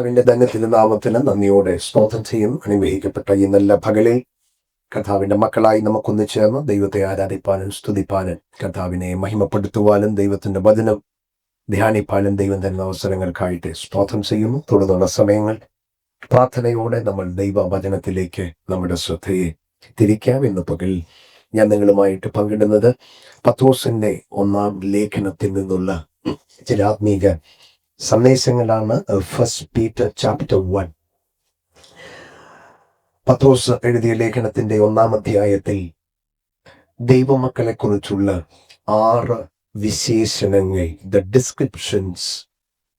കർത്താവിന്റെ ധന്യത്തിരുനാമത്തിന് നന്ദിയോടെ സ്തോത്രം ചെയ്യും. അനുഗ്രഹിക്കപ്പെട്ട ഈ നല്ല പകലിൽ കർത്താവിന്റെ മക്കളായി നമുക്കൊന്നു ചേർന്ന് ദൈവത്തെ ആരാധിപ്പാനും സ്തുതിപ്പാനും കർത്താവിനെ മഹിമപ്പെടുത്തുവാനും ദൈവത്തിന്റെ വചനം ധ്യാനിപ്പാനും ദൈവം തരുന്ന അവസരങ്ങൾക്കായിട്ട് സ്തോത്രം ചെയ്യുന്നു. തുടർന്നുള്ള സമയങ്ങൾ പ്രാർത്ഥനയോടെ നമ്മൾ ദൈവവചനത്തിലേക്ക് നമ്മുടെ ശ്രദ്ധയെ തിരിക്കാം. ഇന്ന് പകൽ ഞാൻ നിങ്ങളുമായിട്ട് പങ്കിടുന്നത് പത്രോസിന്റെ 1-ാം ലേഖനത്തിൽ നിന്നുള്ള ചില ആത്മീക സന്ദേശങ്ങളാണ്. First Peter chapter 1. പത്രോസ് എഴുതിയ ലേഖനത്തിന്റെ 1-ാം അധ്യായത്തിൽ ദൈവമക്കളെ കുറിച്ചുള്ള 6 വിശേഷണങ്ങൾ, the descriptions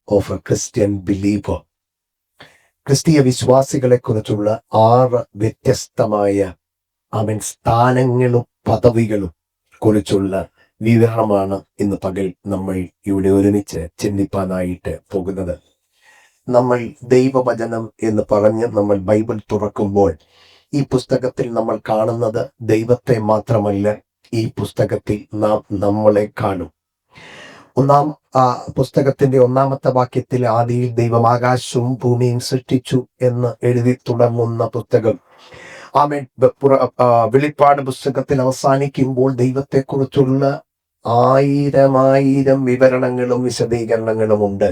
of a Christian believer, ക്രിസ്തീയ വിശ്വാസികളെ കുറിച്ചുള്ള 6 വ്യത്യസ്തമായ സ്ഥാനങ്ങളും പദവികളും കുറിച്ചുള്ള വിവരണമാണ് ഇന്ന് പകൽ നമ്മൾ ഇവിടെ ഒരുമിച്ച് ചിന്തിപ്പാനായിട്ട് പോകുന്നത്. നമ്മൾ ദൈവവചനം എന്ന് പറഞ്ഞ് നമ്മൾ ബൈബിൾ തുറക്കുമ്പോൾ ഈ പുസ്തകത്തിൽ നമ്മൾ കാണുന്നത് ദൈവത്തെ മാത്രമല്ല, ഈ പുസ്തകത്തിൽ നാം നമ്മളെ കാണും. പുസ്തകത്തിന്റെ 1-ാമത്തെ വാക്യത്തിൽ ആദിയിൽ ദൈവം ആകാശവും ഭൂമിയും സൃഷ്ടിച്ചു എന്ന് എഴുതി തുടങ്ങുന്ന പുസ്തകം വെളിപ്പാട് പുസ്തകത്തിൽ അവസാനിക്കുമ്പോൾ ദൈവത്തെക്കുറിച്ചുള്ള 1000 വിവരണങ്ങളും വിശദീകരണങ്ങളും ഉണ്ട്.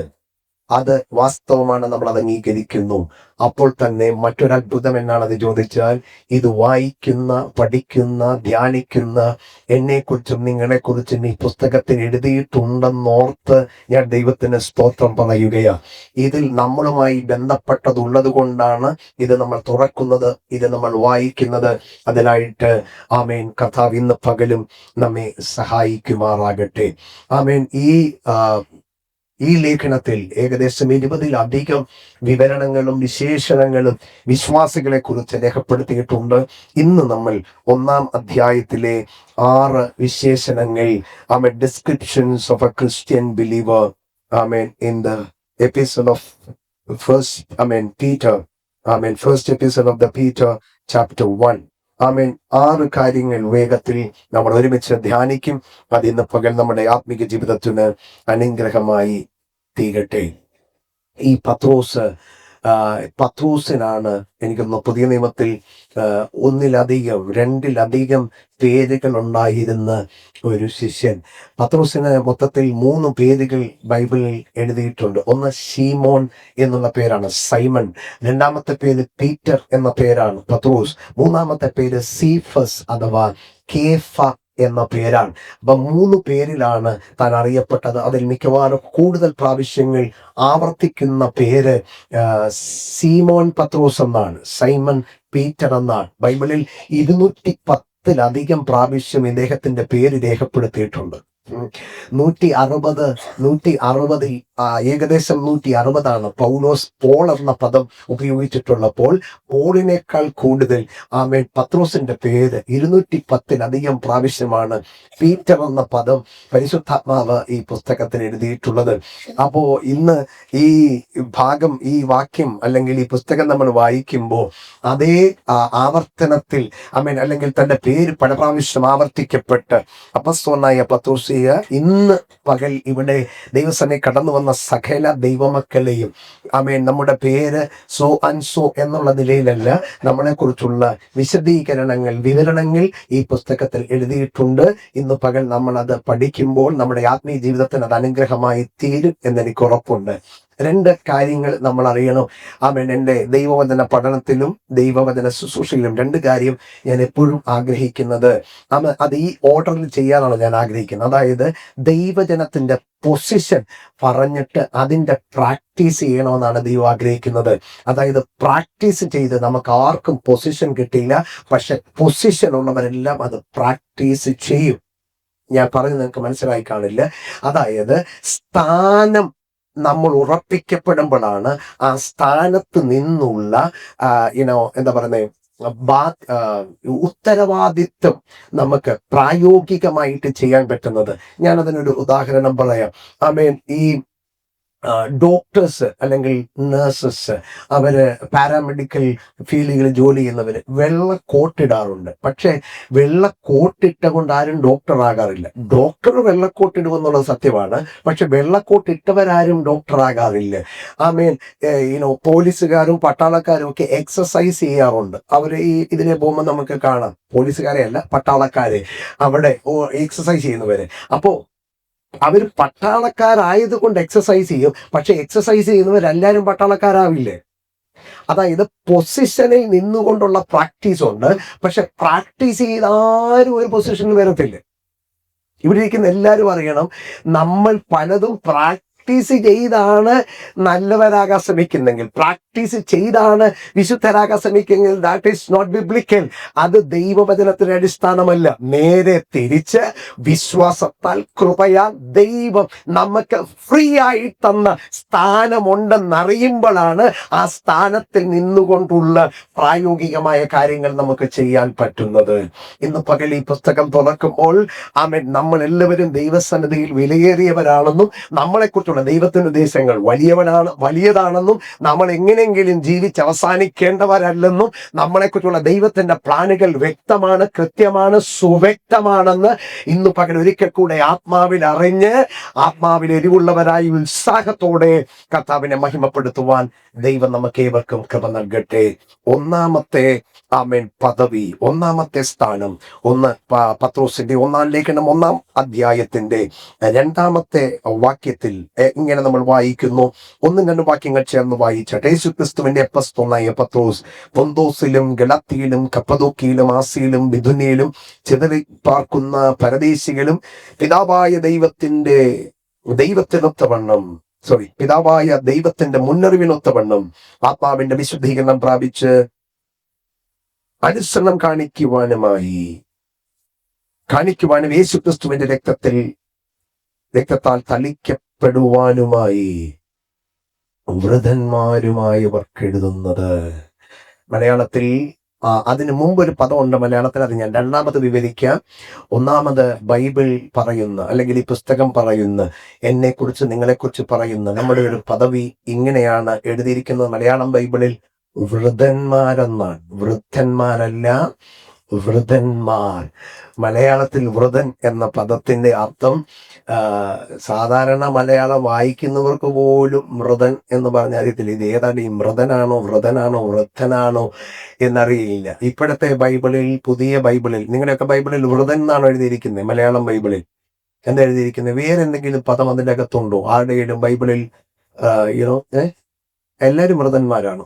അത് വാസ്തവമാണ്, നമ്മൾ അത് അംഗീകരിക്കുന്നു. അപ്പോൾ തന്നെ മറ്റൊരത്ഭുതം എന്നാണത് ചോദിച്ചാൽ, ഇത് വായിക്കുന്ന, പഠിക്കുന്ന, ധ്യാനിക്കുന്ന എന്നെക്കുറിച്ചും നിങ്ങളെക്കുറിച്ചും ഈ പുസ്തകത്തിൽ എഴുതിയിട്ടുണ്ടെന്നോർത്ത് ഞാൻ ദൈവത്തിന് സ്തോത്രം പറയുകയാണ്. ഇതിൽ നമ്മളുമായി ബന്ധപ്പെട്ടതുള്ളത് കൊണ്ടാണ് ഇത് നമ്മൾ തുറക്കുന്നത്, ഇത് നമ്മൾ വായിക്കുന്നത്. അതിനായിട്ട് ആമേൻ, കർത്താവ് ഇന്ന് പകലും നമ്മെ സഹായിക്കുമാറാകട്ടെ. ആമേൻ. ഈ ലേഖനത്തിൽ ഏകദേശം 20-ലധികം വിവരണങ്ങളും വിശേഷണങ്ങളും വിശ്വാസികളെ കുറിച്ച് രേഖപ്പെടുത്തിയിട്ടുണ്ട്. ഇന്ന് നമ്മൾ 1-ാം അധ്യായത്തിലെ 6 വിശേഷണങ്ങൾ, descriptions of a Christian believer, in the episode of first episode of the Peter chapter 1. 6 കാര്യങ്ങൾ വേഗത്തിൽ നമ്മൾ ഒരുമിച്ച് ധ്യാനിക്കും. അത് ഇന്ന് പകൽ നമ്മുടെ ആത്മീക ജീവിതത്തിന് അനുഗ്രഹമായി തീരട്ടെ. ഈ പത്രോസിനാണ് എനിക്കൊന്ന് പുതിയ നിയമത്തിൽ 2-ലധികം പേരുകൾ ഉണ്ടായിരുന്ന ഒരു ശിഷ്യൻ. പത്രോസിന് മൊത്തത്തിൽ 3 പേരുകൾ ബൈബിളിൽ എഴുതിയിട്ടുണ്ട്. ഒന്ന് ശീമോൻ എന്നുള്ള പേരാണ്, സൈമൺ. 2-ാമത്തെ പേര് പീറ്റർ എന്ന പേരാണ്, പത്രോസ്. 3-ാമത്തെ പേര് സീഫസ് അഥവാ കേഫ എന്ന പേരാണ്. 3 പേരിലാണ് താൻ അറിയപ്പെട്ടത്. അതിൽ മിക്കവാറും കൂടുതൽ പ്രാവശ്യങ്ങൾ ആവർത്തിക്കുന്ന പേര് സീമോൻ പത്രോസ് എന്നാണ്, സൈമൺ പീറ്റർ എന്നാണ്. ബൈബിളിൽ 210-ലധികം പ്രാവശ്യം ഇദ്ദേഹത്തിന്റെ പേര് രേഖപ്പെടുത്തിയിട്ടുണ്ട്. 160 ഏകദേശം 160 പൗലോസ് പോൾ എന്ന പദം ഉപയോഗിച്ചിട്ടുള്ളപ്പോൾ പോളിനേക്കാൾ കൂടുതൽ പത്രോസിന്റെ പേര് 210-ലധികം പ്രാവശ്യമാണ് പീറ്റർ എന്ന പദം പരിശുദ്ധാത്മാവ് ഈ പുസ്തകത്തിൽ എഴുതിയിട്ടുള്ളത്. അപ്പോ ഇന്ന് ഈ ഭാഗം, ഈ വാക്യം അല്ലെങ്കിൽ ഈ പുസ്തകം നമ്മൾ വായിക്കുമ്പോൾ അതേ ആവർത്തനത്തിൽ അല്ലെങ്കിൽ തന്റെ പേര് പല പ്രാവശ്യം ആവർത്തിക്കപ്പെട്ട് അപ്പസ്തലനായ പത്രോസ് ഇന്ന് പകൽ ഇവിടെ ദൈവസഭയിൽ കടന്നു വന്ന സകല ദൈവമക്കളെയും നമ്മുടെ പേര് സോ ആൻഡ് സോ എന്നുള്ള നിലയിലല്ല, നമ്മളെ കുറിച്ചുള്ള വിവരണങ്ങൾ ഈ പുസ്തകത്തിൽ എഴുതിയിട്ടുണ്ട്. ഇന്ന് പകൽ നമ്മൾ അത് പഠിക്കുമ്പോൾ നമ്മുടെ ആത്മീയ ജീവിതത്തിന് അത് അനുഗ്രഹമായി തീരും എന്നെനിക്ക് ഉറപ്പുണ്ട്. 2 കാര്യങ്ങൾ നമ്മൾ അറിയണം. എൻ്റെ ദൈവവചന പഠനത്തിലും ദൈവവചന ശുശ്രൂഷയിലും 2 കാര്യം ഞാൻ എപ്പോഴും ആഗ്രഹിക്കുന്നത്, അത് ഈ ഓർഡറിൽ ചെയ്യാനാണ് ഞാൻ ആഗ്രഹിക്കുന്നത്. അതായത് ദൈവജനത്തിന്റെ പൊസിഷൻ പറഞ്ഞിട്ട് അതിൻ്റെ പ്രാക്ടീസ് ചെയ്യണമെന്നാണ് ദൈവം ആഗ്രഹിക്കുന്നത്. അതായത് പ്രാക്ടീസ് ചെയ്ത് നമുക്ക് ആർക്കും പൊസിഷൻ കിട്ടിയില്ല, പക്ഷെ പൊസിഷൻ ഉള്ളവരെല്ലാം അത് പ്രാക്ടീസ് ചെയ്യും. ഞാൻ പറഞ്ഞത് നിങ്ങൾക്ക് മനസ്സിലായി കാണില്ല. അതായത് സ്ഥാനം നമ്മൾ ഉറപ്പിക്കപ്പെടുമ്പോഴാണ് ആ സ്ഥാനത്ത് നിന്നുള്ള എന്താ പറയുന്നത് ഉത്തരവാദിത്വം നമുക്ക് പ്രായോഗികമായിട്ട് ചെയ്യാൻ പറ്റുന്നത്. ഞാൻ അതിനൊരു ഉദാഹരണം പറയാം. ഈ ഡോക്ടേഴ്സ് അല്ലെങ്കിൽ നഴ്സസ്, അവര് പാരാമെഡിക്കൽ ഫീൽഡുകളിൽ ജോലി ചെയ്യുന്നവര് വെള്ള കോട്ടിടാറുണ്ട്. പക്ഷെ വെള്ള കോട്ടിട്ട കൊണ്ട് ആരും ഡോക്ടർ ആകാറില്ല. ഡോക്ടർ വെള്ളക്കോട്ടിടുമെന്നുള്ളത് സത്യമാണ്, പക്ഷെ വെള്ളക്കോട്ടിട്ടവരാരും ഡോക്ടർ ആകാറില്ല. ആമേൻ. പോലീസുകാരും പട്ടാളക്കാരും ഒക്കെ എക്സസൈസ് ചെയ്യാറുണ്ട്. അവര് ഇതിനെ പോകുമ്പോൾ നമുക്ക് കാണാം, പോലീസുകാരെ അല്ല, പട്ടാളക്കാരെ അവിടെ എക്സസൈസ് ചെയ്യുന്നവര്. അപ്പോ അവർ പട്ടാളക്കാരായതുകൊണ്ട് എക്സസൈസ് ചെയ്യും, പക്ഷെ എക്സസൈസ് ചെയ്യുന്നവരെല്ലാരും പട്ടാളക്കാരാവില്ലേ? അതായത് പൊസിഷനിൽ നിന്നുകൊണ്ടുള്ള പ്രാക്ടീസ് ഉണ്ട്, പക്ഷെ പ്രാക്ടീസ് ചെയ്താരും ഒരു പൊസിഷനിൽ വരത്തില്ല. ഇവിടെ ഇരിക്കുന്ന എല്ലാവരും അറിയണം, നമ്മൾ പലതും പ്രാക്ടീസ് ചെയ്താണ് നല്ലവരാകാൻ ശ്രമിക്കുന്നെങ്കിൽ, പ്രാക്ടീസ് ചെയ്താണ് വിശുദ്ധരാകാൻ ശ്രമിക്കുന്നെങ്കിൽ, ദാറ്റ് ഈസ് നോട്ട് ബിബ്ലിക്കൽ. അത് ദൈവവചനത്തിന്റെ അടിസ്ഥാനമല്ല. നേരെ തിരിച്ച് വിശ്വാസത്താൽ കൃപയാൽ ദൈവം നമുക്ക് ഫ്രീ ആയി തന്ന സ്ഥാനമുണ്ടെന്നറിയുമ്പോഴാണ് ആ സ്ഥാനത്തിൽ നിന്നുകൊണ്ടുള്ള പ്രായോഗികമായ കാര്യങ്ങൾ നമുക്ക് ചെയ്യാൻ പറ്റുന്നത്. ഇന്ന് പകൽ ഈ പുസ്തകം തുറക്കുമ്പോൾ ആമേൻ, നമ്മൾ എല്ലാവരും ദൈവസന്നിധിയിൽ വിലയേറിയവരാണെന്നും നമ്മളെക്കുറിച്ചുള്ള ദൈവത്തിന്റെ ഉദ്ദേശങ്ങൾ വലിയതാണെന്നും നമ്മൾ എങ്ങനെയെങ്കിലും ജീവിച്ച് അവസാനിക്കേണ്ടവരല്ലെന്നും നമ്മളെക്കുറിച്ചുള്ള ദൈവത്തിന്റെ പ്ലാനുകൾ വ്യക്തമാണ്, കൃത്യമാണ്, സുവ്യക്തമാണെന്ന് ഇന്ന് പകൽ ഒരിക്കൽ കൂടെ ആത്മാവിൽ അറിഞ്ഞ് ആത്മാവിൽ എരിവുള്ളവരായി ഉത്സാഹത്തോടെ കർത്താവിനെ മഹിമപ്പെടുത്തുവാൻ ദൈവം നമുക്ക് ഏവർക്കും കൃപ നൽകട്ടെ. ഒന്നാമത്തെ ആമേൻ പദവി, ഒന്നാമത്തെ സ്ഥാനം, പത്രോസിന്റെ 1-ാം ലേഖനം 1-ാം അധ്യായത്തിന്റെ 2-ാമത്തെ വാക്യത്തിൽ ഇങ്ങനെ നമ്മൾ വായിക്കുന്നു. 1-2 വാക്യങ്ങൾ ചേർന്ന് വായിച്ചാൽ, യേശുക്രിസ്തുവിന്റെ അപ്പോസ്തലനായ പത്രോസ് പൊന്തോസിലും ഗലാത്യയിലും കപ്പദോക്യയിലും ആസിയയിലും ബിഥുന്യയിലും ചിതറി പാർക്കുന്ന പരദേശികളും പിതാവായ ദൈവത്തിന്റെ മുന്നറിവിനൊത്തവണ്ണം ആത്മാവിന്റെ വിശുദ്ധീകരണം പ്രാപിച്ച് അനുസരണം കാണിക്കുവാനും യേശുക്രിസ്തുവിന്റെ രക്തത്താൽ തളിക്കപ്പെടുവാനുമായി വൃതന്മാരുമായവർക്ക് എഴുതുന്നത്. മലയാളത്തിൽ അതിന് മുമ്പ് ഒരു പദമുണ്ട് മലയാളത്തിൽ, അത് ഞാൻ രണ്ടാമത് വിവരിക്കാം. ഒന്നാമത് ബൈബിൾ പറയുന്ന, അല്ലെങ്കിൽ ഈ പുസ്തകം പറയുന്ന, എന്നെക്കുറിച്ച് നിങ്ങളെക്കുറിച്ച് പറയുന്ന നമ്മുടെ ഒരു പദവി ഇങ്ങനെയാണ് എഴുതിയിരിക്കുന്നത് മലയാളം ബൈബിളിൽ: വൃതന്മാരെന്നാണ്. വൃദ്ധന്മാരല്ല, വൃതന്മാർ. മലയാളത്തിൽ വൃതൻ എന്ന പദത്തിന്റെ അർത്ഥം സാധാരണ മലയാളം വായിക്കുന്നവർക്ക് പോലും മൃതൻ എന്ന് പറഞ്ഞ അറിയത്തില്ല. ഇത് ഏതാണ്, ഈ മൃതനാണോ വൃദ്ധനാണോ എന്നറിയില്ല. ഇപ്പോഴത്തെ ബൈബിളിൽ, പുതിയ ബൈബിളിൽ, നിങ്ങളുടെയൊക്കെ ബൈബിളിൽ വൃതൻ എന്നാണോ എഴുതിയിരിക്കുന്നത്? മലയാളം ബൈബിളിൽ എന്താ എഴുതിയിരിക്കുന്നത്? വേറെ എന്തെങ്കിലും പദം അതിൻ്റെ അകത്തുണ്ടോ? ആരുടെയും ബൈബിളിൽ എല്ലാവരും വൃതന്മാരാണ്.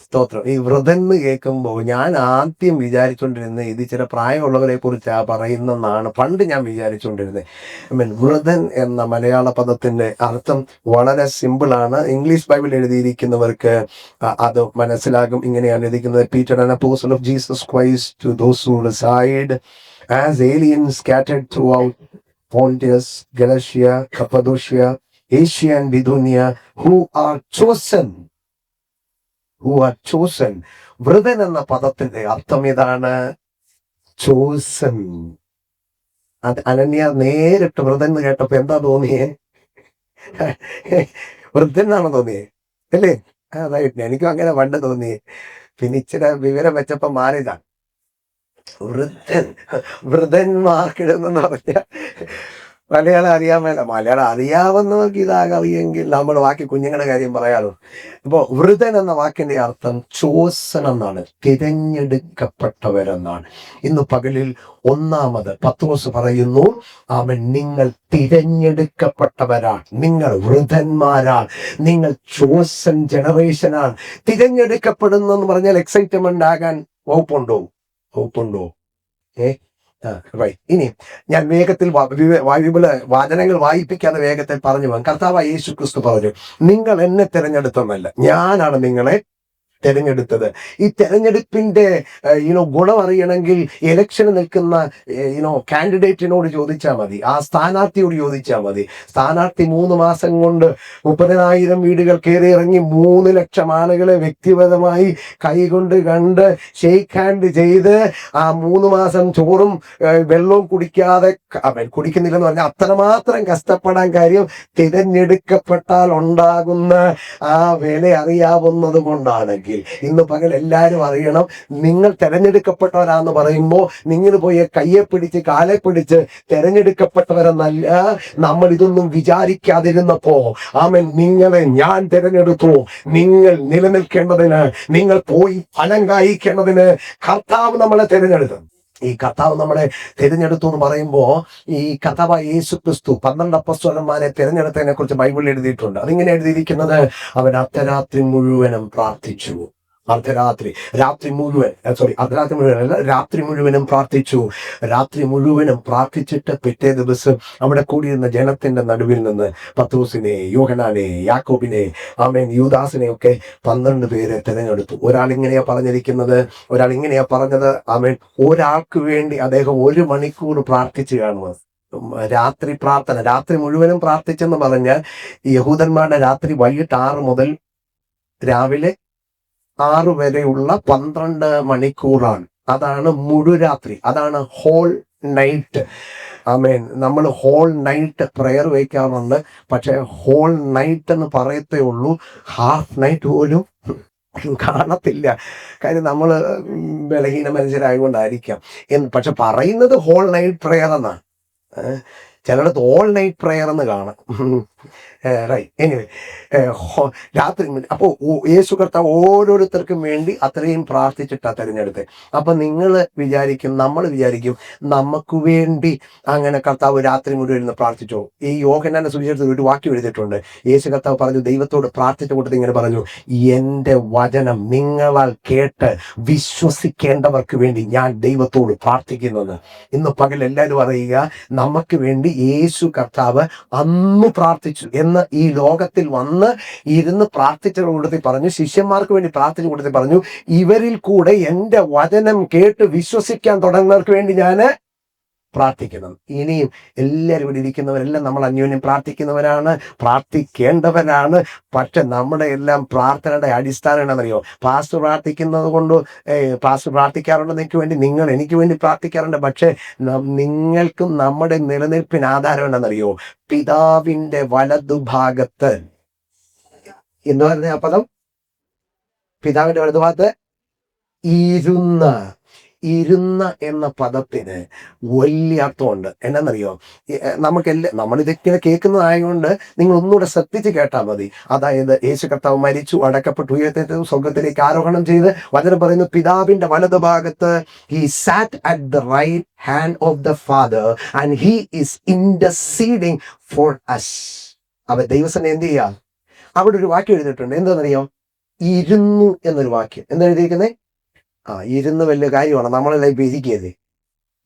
സ്തോത്രം. ഈ വൃതൻ എന്ന് കേൾക്കുമ്പോൾ ഞാൻ ആദ്യം വിചാരിച്ചുകൊണ്ടിരുന്നത് ഇത് ചില പ്രായമുള്ളവരെ കുറിച്ചാ പറയുന്നെന്നാണ് പണ്ട് ഞാൻ വിചാരിച്ചുകൊണ്ടിരുന്നത്. വൃതൻ എന്ന മലയാള പദത്തിന്റെ അർത്ഥം വളരെ സിമ്പിളാണ്. ഇംഗ്ലീഷ് ബൈബിൾ എഴുതിയിരിക്കുന്നവർക്ക് അത് മനസ്സിലാകും. ഇങ്ങനെയാണ് എഴുതിയിരിക്കുന്നത്: Peter, an apostle of Jesus Christ, to those who reside as aliens scattered throughout Pontus, Galatia, Cappadocia, Asia and Bithynia, who are chosen. വൃതൻ എന്ന പദത്തിന്റെ അർത്ഥം ഇതാണ്: ചോസൻ. അത് അനന്യ നേരിട്ട് വൃതൻ എന്ന് കേട്ടപ്പോ എന്താ തോന്നിയേ? വൃദ്ധൻ എന്നാണ് തോന്നിയേ അല്ലേ? അതായിട്ട് എനിക്കും അങ്ങനെ പണ്ട് തോന്നിയേ. പിന്നെ ഇച്ചിരി വിവരം വെച്ചപ്പോ മാറിയതാണ്. വൃദ്ധന്മാർക്കിടുന്നെന്ന് പറഞ്ഞ മലയാളം അറിയാമല്ല. മലയാളം അറിയാവുന്നവർക്ക് ഇതാകെ അറിയെങ്കിൽ നമ്മൾ ബാക്കി കുഞ്ഞുങ്ങളുടെ കാര്യം പറയാലോ. അപ്പോൾ വൃതൻ എന്ന വാക്കിന്റെ അർത്ഥം ചോസൻ എന്നാണ്, തിരഞ്ഞെടുക്കപ്പെട്ടവരെന്നാണ്. ഇന്ന് പകലിൽ ഒന്നാമത് പത്രോസ് പറയുന്നു, അവൻ നിങ്ങൾ തിരഞ്ഞെടുക്കപ്പെട്ടവരാണ്, നിങ്ങൾ വൃതന്മാരാണ്, നിങ്ങൾ ചോസൻ ജനറേഷനാണ്. തിരഞ്ഞെടുക്കപ്പെടുന്നെന്ന് പറഞ്ഞാൽ എക്സൈറ്റ്മെന്റ് ആകാൻ വകുപ്പുണ്ടോ? ഇനി ഞാൻ വേഗത്തിൽ വാചനങ്ങൾ വായിപ്പിക്കാതെ വേഗത്തിൽ പറഞ്ഞു പോകാം. കർത്താവായ യേശു ക്രിസ്തു പറഞ്ഞു, നിങ്ങൾ എന്നെ തിരഞ്ഞെടുത്തെന്നല്ല, ഞാനാണ് നിങ്ങളെ തെരഞ്ഞെടുത്തത്. ഈ തെരഞ്ഞെടുപ്പിന്റെ ഗുണം അറിയണമെങ്കിൽ ഇലക്ഷന് നിൽക്കുന്ന കാൻഡിഡേറ്റിനോട് ചോദിച്ചാൽ മതി, ആ സ്ഥാനാർത്ഥിയോട് ചോദിച്ചാൽ മതി. സ്ഥാനാർത്ഥി 3 മാസം കൊണ്ട് 30,000 വീടുകൾ കയറി ഇറങ്ങി 3 ലക്ഷം ആളുകളെ വ്യക്തിപരമായി കൈകൊണ്ട് കണ്ട് ഷെയ്ക്ക് ഹാൻഡ് ചെയ്ത് ആ 3 മാസം ചോറും വെള്ളവും കുടിക്കുന്നില്ലെന്ന് പറഞ്ഞാൽ അത്രമാത്രം കഷ്ടപ്പെടാൻ കാര്യം തിരഞ്ഞെടുക്കപ്പെട്ടാൽ ഉണ്ടാകുന്ന ആ വില അറിയാവുന്നത് കൊണ്ടാണെങ്കിൽ ഇന്ന് പകൽ എല്ലാവരും അറിയണം, നിങ്ങൾ തെരഞ്ഞെടുക്കപ്പെട്ടവരാന്ന് പറയുമ്പോൾ നിങ്ങൾ പോയി കയ്യെ പിടിച്ച് കാലെ പിടിച്ച് തെരഞ്ഞെടുക്കപ്പെട്ടവരെന്നല്ല. നമ്മൾ ഇതൊന്നും വിചാരിക്കാതിരുന്നപ്പോ ആമേൻ നിങ്ങളെ ഞാൻ തിരഞ്ഞെടുത്തു. നിങ്ങൾ നിലനിൽക്കേണ്ടതിന്, നിങ്ങൾ പോയി ഫലം കായ്ക്കേണ്ടതിന് കർത്താവ് നമ്മളെ തിരഞ്ഞെടുത്തു. ഈ കർത്താവ് നമ്മളെ തിരഞ്ഞെടുത്തു എന്ന് പറയുമ്പോ ഈ കർത്താവായ യേശു ക്രിസ്തു 12 അപ്പോസ്തലന്മാരെ തിരഞ്ഞെടുത്തതിനെ കുറിച്ച് ബൈബിളിൽ എഴുതിയിട്ടുണ്ട്. അതിങ്ങനെ എഴുതിയിരിക്കുന്നത്, അവൻ അർദ്ധരാത്രി മുഴുവനും പ്രാർത്ഥിച്ചു. രാത്രി മുഴുവനും പ്രാർത്ഥിച്ചു. രാത്രി മുഴുവനും പ്രാർത്ഥിച്ചിട്ട് പിറ്റേ ദിവസം അവിടെ കൂടിയിരുന്ന ജനത്തിന്റെ നടുവിൽ നിന്ന് പത്രോസിനെ, യോഹന്നാനെ, യാക്കോബിനെ, ആമേൻ, യൂദാസിനെ ഒക്കെ 12 പേരെ തിരഞ്ഞെടുത്തു. ഒരാൾ ഇങ്ങനെയാ പറഞ്ഞത്, ആമേൻ, ഒരാൾക്ക് വേണ്ടി അദ്ദേഹം 1 മണിക്കൂർ പ്രാർത്ഥിച്ചു കാണുക. രാത്രി പ്രാർത്ഥന, രാത്രി മുഴുവനും പ്രാർത്ഥിച്ചെന്ന് പറഞ്ഞാൽ യഹൂദന്മാരുടെ രാത്രി വൈകിട്ട് 6 മുതൽ രാവിലെ 6 വരെയുള്ള 12 മണിക്കൂറാണ്. അതാണ് മുഴുരാത്രി, അതാണ് ഹോൾ നൈറ്റ്. ആമേൻ. നമ്മൾ ഹോൾ നൈറ്റ് പ്രെയർ വയ്ക്കാറുണ്ട്, പക്ഷെ ഹോൾ നൈറ്റ് എന്ന് പറയത്തേ ഉള്ളൂ, ഹാഫ് നൈറ്റ് പോലും കാണത്തില്ല. കാര്യം നമ്മൾ ബലഹീന മനുഷ്യരായതുകൊണ്ടായിരിക്കാം. പക്ഷെ പറയുന്നത് ഹോൾ നൈറ്റ് പ്രെയർ എന്നാണ്. ചിലയിടത്ത് ഓൾ നൈറ്റ് പ്രെയർ എന്ന് കാണാം. റൈറ്റ്. എനിവേ, രാത്രി അപ്പോൾ യേശു കർത്താവ് ഓരോരുത്തർക്കും വേണ്ടി അത്രയും പ്രാർത്ഥിച്ചിട്ടാണ് തിരഞ്ഞെടുത്തത്. അപ്പൊ നമ്മൾ വിചാരിക്കും നമുക്ക് വേണ്ടി അങ്ങനെ കർത്താവ് രാത്രി മുഴുവൻ പ്രാർത്ഥിച്ചോ. ഈ യോഹന്നാന്റെ സുവിശേഷത്തിൽ ഒരു വാക്യം എഴുതിയിട്ടുണ്ട്. യേശു കർത്താവ് പറഞ്ഞു, ദൈവത്തോട് പ്രാർത്ഥിച്ച കൂട്ടത്തിൽ ഇങ്ങനെ പറഞ്ഞു, എന്റെ വചനം നിങ്ങളാൽ കേട്ട് വിശ്വസിക്കേണ്ടവർക്ക് വേണ്ടി ഞാൻ ദൈവത്തോട് പ്രാർത്ഥിക്കുന്നത്. ഇന്ന് പകൽ എല്ലാവരും അറിയുക, നമുക്ക് വേണ്ടി യേശു കർത്താവ് അന്ന് പ്രാർത്ഥിച്ചു എന്ന് ഈ ലോകത്തിൽ വന്ന് ഇരുന്ന് പ്രാർത്ഥിച്ച കൂട്ടത്തിൽ പറഞ്ഞു, ശിഷ്യന്മാർക്ക് വേണ്ടി പ്രാർത്ഥിച്ച കൂട്ടത്തിൽ പറഞ്ഞു, ഇവരിൽ കൂടെ എന്റെ വചനം കേട്ട് വിശ്വസിക്കാൻ തുടങ്ങുന്നവർക്ക് വേണ്ടി ഞാൻ പ്രാർത്ഥിക്കണം. ഇനിയും എല്ലാവരും ഇവിടെ ഇരിക്കുന്നവരെല്ലാം നമ്മൾ അന്യോന്യം പ്രാർത്ഥിക്കുന്നവരാണ്, പ്രാർത്ഥിക്കേണ്ടവരാണ്. പക്ഷെ നമ്മുടെ എല്ലാം പ്രാർത്ഥനയുടെ അടിസ്ഥാനം എന്താണെന്നറിയോ? പാസ്റ്റർ പ്രാർത്ഥിക്കുന്നത് കൊണ്ട് പാസ്റ്റർ പ്രാർത്ഥിക്കാറുണ്ട് എനിക്ക് വേണ്ടി പ്രാർത്ഥിക്കാറുണ്ട്. പക്ഷെ നിങ്ങൾക്കും നമ്മുടെ നിലനിൽപ്പിന് ആധാരം എന്താണെന്നറിയോ? പിതാവിന്റെ വലതുഭാഗത്ത് എന്ന് പറഞ്ഞ ആ പദം, പിതാവിന്റെ വലതുഭാഗത്ത് ഇരുന്ന എന്ന പദത്തിന് വലിയ അർത്ഥമുണ്ട്. എന്നാന്നറിയോ? നമ്മളിതൊക്കെ കേൾക്കുന്നതായതുകൊണ്ട് നിങ്ങൾ ഒന്നുകൂടെ ശ്രദ്ധിച്ച് കേട്ടാൽ മതി. അതായത് യേശു കർത്താവ് മരിച്ചു, അടക്കപ്പെട്ടു, ഉയർത്തി സ്വർഗത്തിലേക്ക് ആരോഹണം ചെയ്ത് വചനം പറയുന്നു, പിതാവിന്റെ വലതുഭാഗത്ത് he sat at the right hand of the Father and he is interceding for us. അവ ദൈവസനെ എന്ത് ചെയ്യാ? അവിടെ ഒരു വാക്യം എഴുതിയിട്ടുണ്ട്. എന്താണെന്നറിയോ? ഇരുന്നു എന്നൊരു വാക്യം. എന്താ എഴുതിയിരിക്കുന്നത്? ഇരുന്ന് വലിയ കാര്യമാണ്. നമ്മളെല്ലാം ഇപ്പൊ ഇരിക്കുന്നത്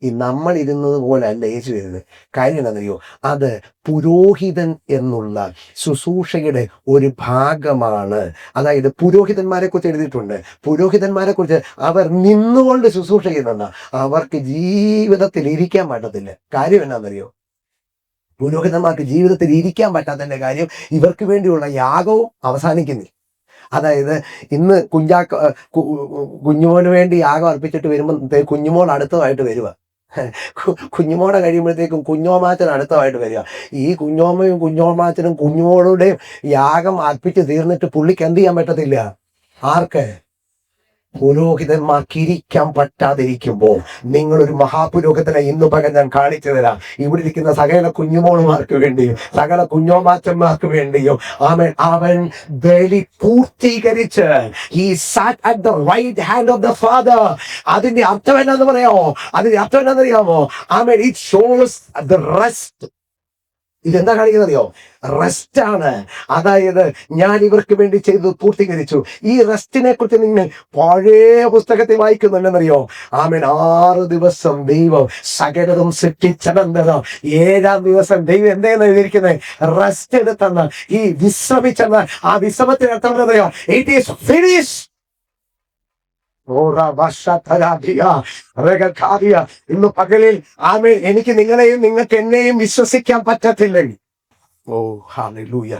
ഈ നമ്മൾ ഇരുന്നത് പോലെ അല്ല യേശു ഇരുന്നത്. കാര്യം എന്താണെന്നറിയോ? അത് പുരോഹിതൻ എന്നുള്ള ശുശ്രൂഷയുടെ ഒരു ഭാഗമാണ്. അതായത് പുരോഹിതന്മാരെ കുറിച്ച് എഴുതിയിട്ടുണ്ട്. പുരോഹിതന്മാരെ കുറിച്ച് അവർ നിന്നുകൊണ്ട് ശുശ്രൂഷ ചെയ്യുന്നുണ്ട്. അവർക്ക് ജീവിതത്തിൽ ഇരിക്കാൻ പറ്റത്തില്ല. കാര്യം എന്നാണെന്നറിയോ? പുരോഹിതന്മാർക്ക് ജീവിതത്തിൽ ഇരിക്കാൻ പറ്റാത്തതിന്റെ കാര്യം ഇവർക്ക് വേണ്ടിയുള്ള യാഗവും അവസാനിക്കുന്നില്ല. അതായത് ഇന്ന് കുഞ്ഞുമോന് വേണ്ടി യാഗം അർപ്പിച്ചിട്ട് വരുമ്പോൾ കുഞ്ഞുമോൾ അടുത്തതായിട്ട് വരിക, കുഞ്ഞുമോടെ കഴിയുമ്പോഴത്തേക്കും കുഞ്ഞോമാച്ചൻ അടുത്തതായിട്ട് വരിക. ഈ കുഞ്ഞോമ്മയും കുഞ്ഞോമാച്ചനും കുഞ്ഞുമോളുടെയും യാഗം അർപ്പിച്ച് തീർന്നിട്ട് പുള്ളിക്ക് എന്ത് ചെയ്യാൻ പറ്റത്തില്ല? ആർക്ക്? പുരോഹിതന്മാർക്ക് ഇരിക്കാൻ പറ്റാതിരിക്കുമ്പോൾ നിങ്ങളൊരു മഹാപുരോഹിതനെ ഇന്ന് പകൽ ഞാൻ കാണിച്ചു തരാം. ഇവിടെ ഇരിക്കുന്ന സകല കുഞ്ഞുമോളുമാർക്ക് വേണ്ടിയും സകല കുഞ്ഞോമാച്ചന്മാർക്ക് വേണ്ടിയും അവൻ ബലി പൂർത്തീകരിച്ച് he sat at the right hand of the Father. അതിന്റെ അർത്ഥം എന്നാന്ന് പറയാമോ? it shows the rest. ഇതെന്താ കാണിക്കുന്നറിയോ? റെസ്റ്റ് ആണ്. അതായത് ഞാൻ ഇവർക്ക് വേണ്ടി ചെയ്ത് പൂർത്തീകരിച്ചു. ഈ റെസ്റ്റിനെ കുറിച്ച് നിങ്ങൾ പഴയ പുസ്തകത്തിൽ വായിക്കുന്നുണ്ടെന്നറിയോ? 6 ദിവസം ദൈവം സകലതും സൃഷ്ടിച്ചതെന്ന്, 7-ാം ദിവസം ദൈവം എന്തെന്ന് എഴുതിയിരിക്കുന്നത്? റെസ്റ്റ് എടുത്തെന്ന്, ഈ വിശ്രമിച്ചെന്ന്. ആ വിശ്രമത്തിന് അർത്ഥം എന്നറിയോ? It is finished. ഇന്ന് പകലിൽ ആമേൻ എനിക്ക് നിങ്ങളെയും നിങ്ങൾക്ക് എന്നെയും വിശ്വസിക്കാൻ പറ്റത്തില്ലെങ്കിൽ, ഓ ഹല്ലേലൂയ,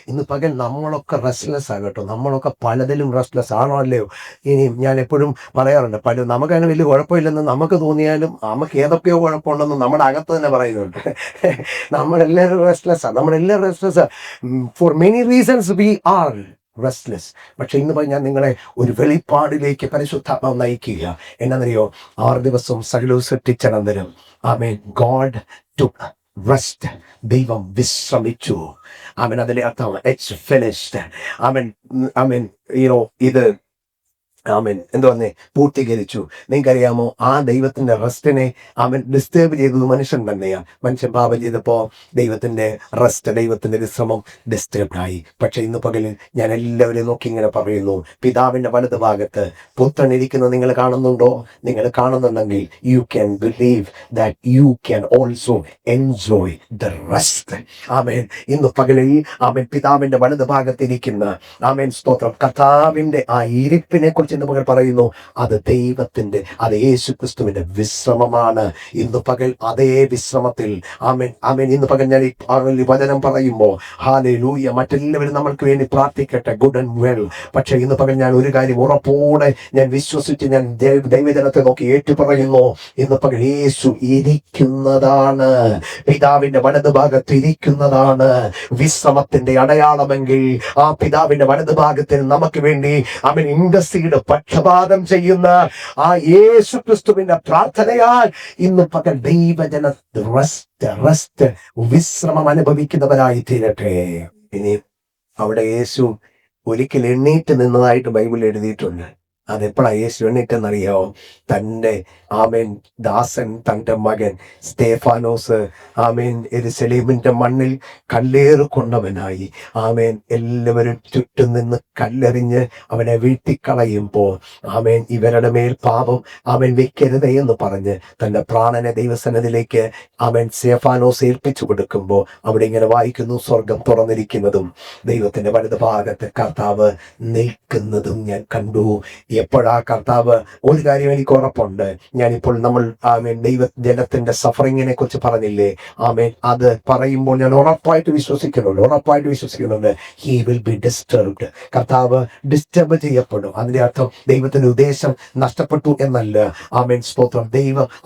ഇന്ന് പകൽ നമ്മളൊക്കെ റെസ്റ്റ്ലെസ് ആകട്ടോ. നമ്മളൊക്കെ പലതിലും റെസ്റ്റ്ലെസ് ആണോ അല്ലയോ? ഇനി ഞാൻ എപ്പോഴും പറയാറുണ്ട്, നമുക്കതിന് വലിയ കുഴപ്പമില്ലെന്ന് നമുക്ക് തോന്നിയാലും നമുക്ക് ഏതൊക്കെയോ കുഴപ്പമുണ്ടെന്ന് നമ്മുടെ അകത്ത് തന്നെ പറയുന്നുണ്ട്. നമ്മളെല്ലാവരും റെസ്റ്റ്ലെസ്സാണ്, നമ്മളെല്ലാവരും റെസ്റ്റ്ലെസ്സാണ്. For many reasons we are restless. പക്ഷെ ഇന്ന് ഞാൻ നിങ്ങളെ ഒരു വെളിപ്പാടിലേക്ക് പരിശുദ്ധാത്മാവ് നയിക്കുക. എന്നറിയോ? 6 ദിവസവും സകലവും സൃഷ്ടിച്ചനന്തരം ആമേൻ ഗോഡ് ടുക്ക് റെസ്റ്റ്. ദൈവം വിശ്രമിച്ചു. ആമേൻ. അതിലെ അർത്ഥം ഇറ്റ്സ് ഫിനിഷ്ഡ്. ആമേൻ. ആമേൻ. ഇത് ആമേൻ എന്ത് വന്നേ? പൂർത്തീകരിച്ചു. നിങ്ങൾക്കറിയാമോ, ആ ദൈവത്തിന്റെ റെസ്റ്റിനെ അവൻ ഡിസ്റ്റർബ് ചെയ്തത് മനുഷ്യൻ തന്നെയാണ്. മനുഷ്യൻ പാപം ചെയ്തപ്പോ ദൈവത്തിന്റെ റെസ്റ്റ്, ദൈവത്തിന്റെ വിശ്രമം ഡിസ്റ്റർബ്ഡ് ആയി. പക്ഷെ ഇന്ന് പകലിൽ ഞാൻ എല്ലാവരെയും നോക്കി ഇങ്ങനെ പറയുന്നു, പിതാവിന്റെ വലത് ഭാഗത്ത് പുത്രൻ ഇരിക്കുന്നത് നിങ്ങൾ കാണുന്നുണ്ടോ? നിങ്ങൾ കാണുന്നുണ്ടെങ്കിൽ you can believe that you can also enjoy the rest. ആമേൻ. ഇന്ന് പകലിൽ ആമേൻ പിതാവിന്റെ വലത് ഭാഗത്തിരിക്കുന്ന ആമേൻ സ്തോത്രം കർത്താവിന്റെ ആ ഇരിപ്പിനെ കുറിച്ച് ഇന്ന് പകൽ പറയുന്നു, അത് ദൈവത്തിന്റെ, അത് യേശു ക്രിസ്തുവിന്റെ വിശ്രമമാണ്. ഇന്ന് പകൽ അതേ വിശ്രമത്തിൽ ആമേൻ ആമേൻ ഇന്ന് പകൽ ഞാൻ ഈ വചനം പറയുമ്പോൾ ഹല്ലേലൂയ, മറ്റെല്ലാവരും നമ്മൾക്ക് വേണ്ടി പ്രാർത്ഥിക്കട്ടെ, ഗുഡ് ആൻഡ് വെൽ. പക്ഷെ ഇന്ന് പകൽ ഞാൻ ഒരു കാര്യം ഉറപ്പോടെ ഞാൻ വിശ്വസിച്ച് ഞാൻ ദൈവജനത്തെ നോക്കി ഏറ്റു പറയുന്നു, ഇന്ന് പകൽ യേശു ഇരിക്കുന്നതാണ്, പിതാവിന്റെ വലത് ഭാഗത്ത് ഇരിക്കുന്നതാണ് വിശ്രമത്തിന്റെ അടയാളമെങ്കിൽ, ആ പിതാവിന്റെ വലത് ഭാഗത്തിൽ നമുക്ക് വേണ്ടി അവൻ ഇൻഡസ്ട്രിയുടെ പക്ഷപാതം ചെയ്യുന്ന ആ യേശു ക്രിസ്തുവിന്റെ പ്രാർത്ഥനയാൽ ഇന്ന് പകൽ ദൈവജന റെസ്റ്റ് വിശ്രമം അനുഭവിക്കുന്നവരായി തീരട്ടെ. ഇനി അവിടെ യേശു ഒരിക്കൽ എണ്ണീറ്റ് നിന്നതായിട്ട് ബൈബിളിൽ എഴുതിയിട്ടുണ്ട്. അതെപ്പോഴാണ് യേശു എണ്ണീറ്റെന്നറിയാമോ? തൻ്റെ ആമേൻ ദാസൻ, തൻ്റെ മകൻ സ്തേഫാനോസ് ആമേൻ യെരൂശലേമിന്റെ മണ്ണിൽ കല്ലേറ് കൊണ്ടവനായി. ആമേൻ എല്ലാവരും ചുറ്റും നിന്ന് കല്ലെറിഞ്ഞ് അവനെ വീഴ്ത്തിക്കളയുമ്പോൾ ആമേൻ ഇവരുടെ മേൽ പാപം ആമേൻ വെക്കരുതേ എന്ന് പറഞ്ഞ് തൻ്റെ പ്രാണനെ ദൈവസന്നിധിയിലേക്ക് ആമേൻ സ്തേഫാനോസ് ഏൽപ്പിച്ചു കൊടുക്കുമ്പോൾ അവിടെ ഇങ്ങനെ വായിക്കുന്നു, സ്വർഗം തുറന്നിരിക്കുന്നതും ദൈവത്തിന്റെ വലത് ഭാഗത്ത് കർത്താവ് നിൽക്കുന്നതും ഞാൻ കണ്ടു. എപ്പോഴാ കർത്താവ്? ഒരു കാര്യം എനിക്ക് ഉറപ്പുണ്ട്, ഞാനിപ്പോൾ നമ്മൾ ആമേൻ ദൈവജനത്തിന്റെ സഫറിങ്ങിനെ കുറിച്ച് പറഞ്ഞില്ലേ? ആമേൻ. അത് പറയുമ്പോൾ ഞാൻ ഉറപ്പായിട്ട് വിശ്വസിക്കുന്നുണ്ട്, ഹി വിൽ ബി ഡിസ്റ്റർബ്ഡ്. കർത്താവ് ഡിസ്റ്റർബ് ചെയ്യപ്പെടും. അതിന്റെ അർത്ഥം ദൈവത്തിന്റെ ഉദ്ദേശം നഷ്ടപ്പെട്ടു എന്നല്ല. ആമേൻ സ്തോത്രം.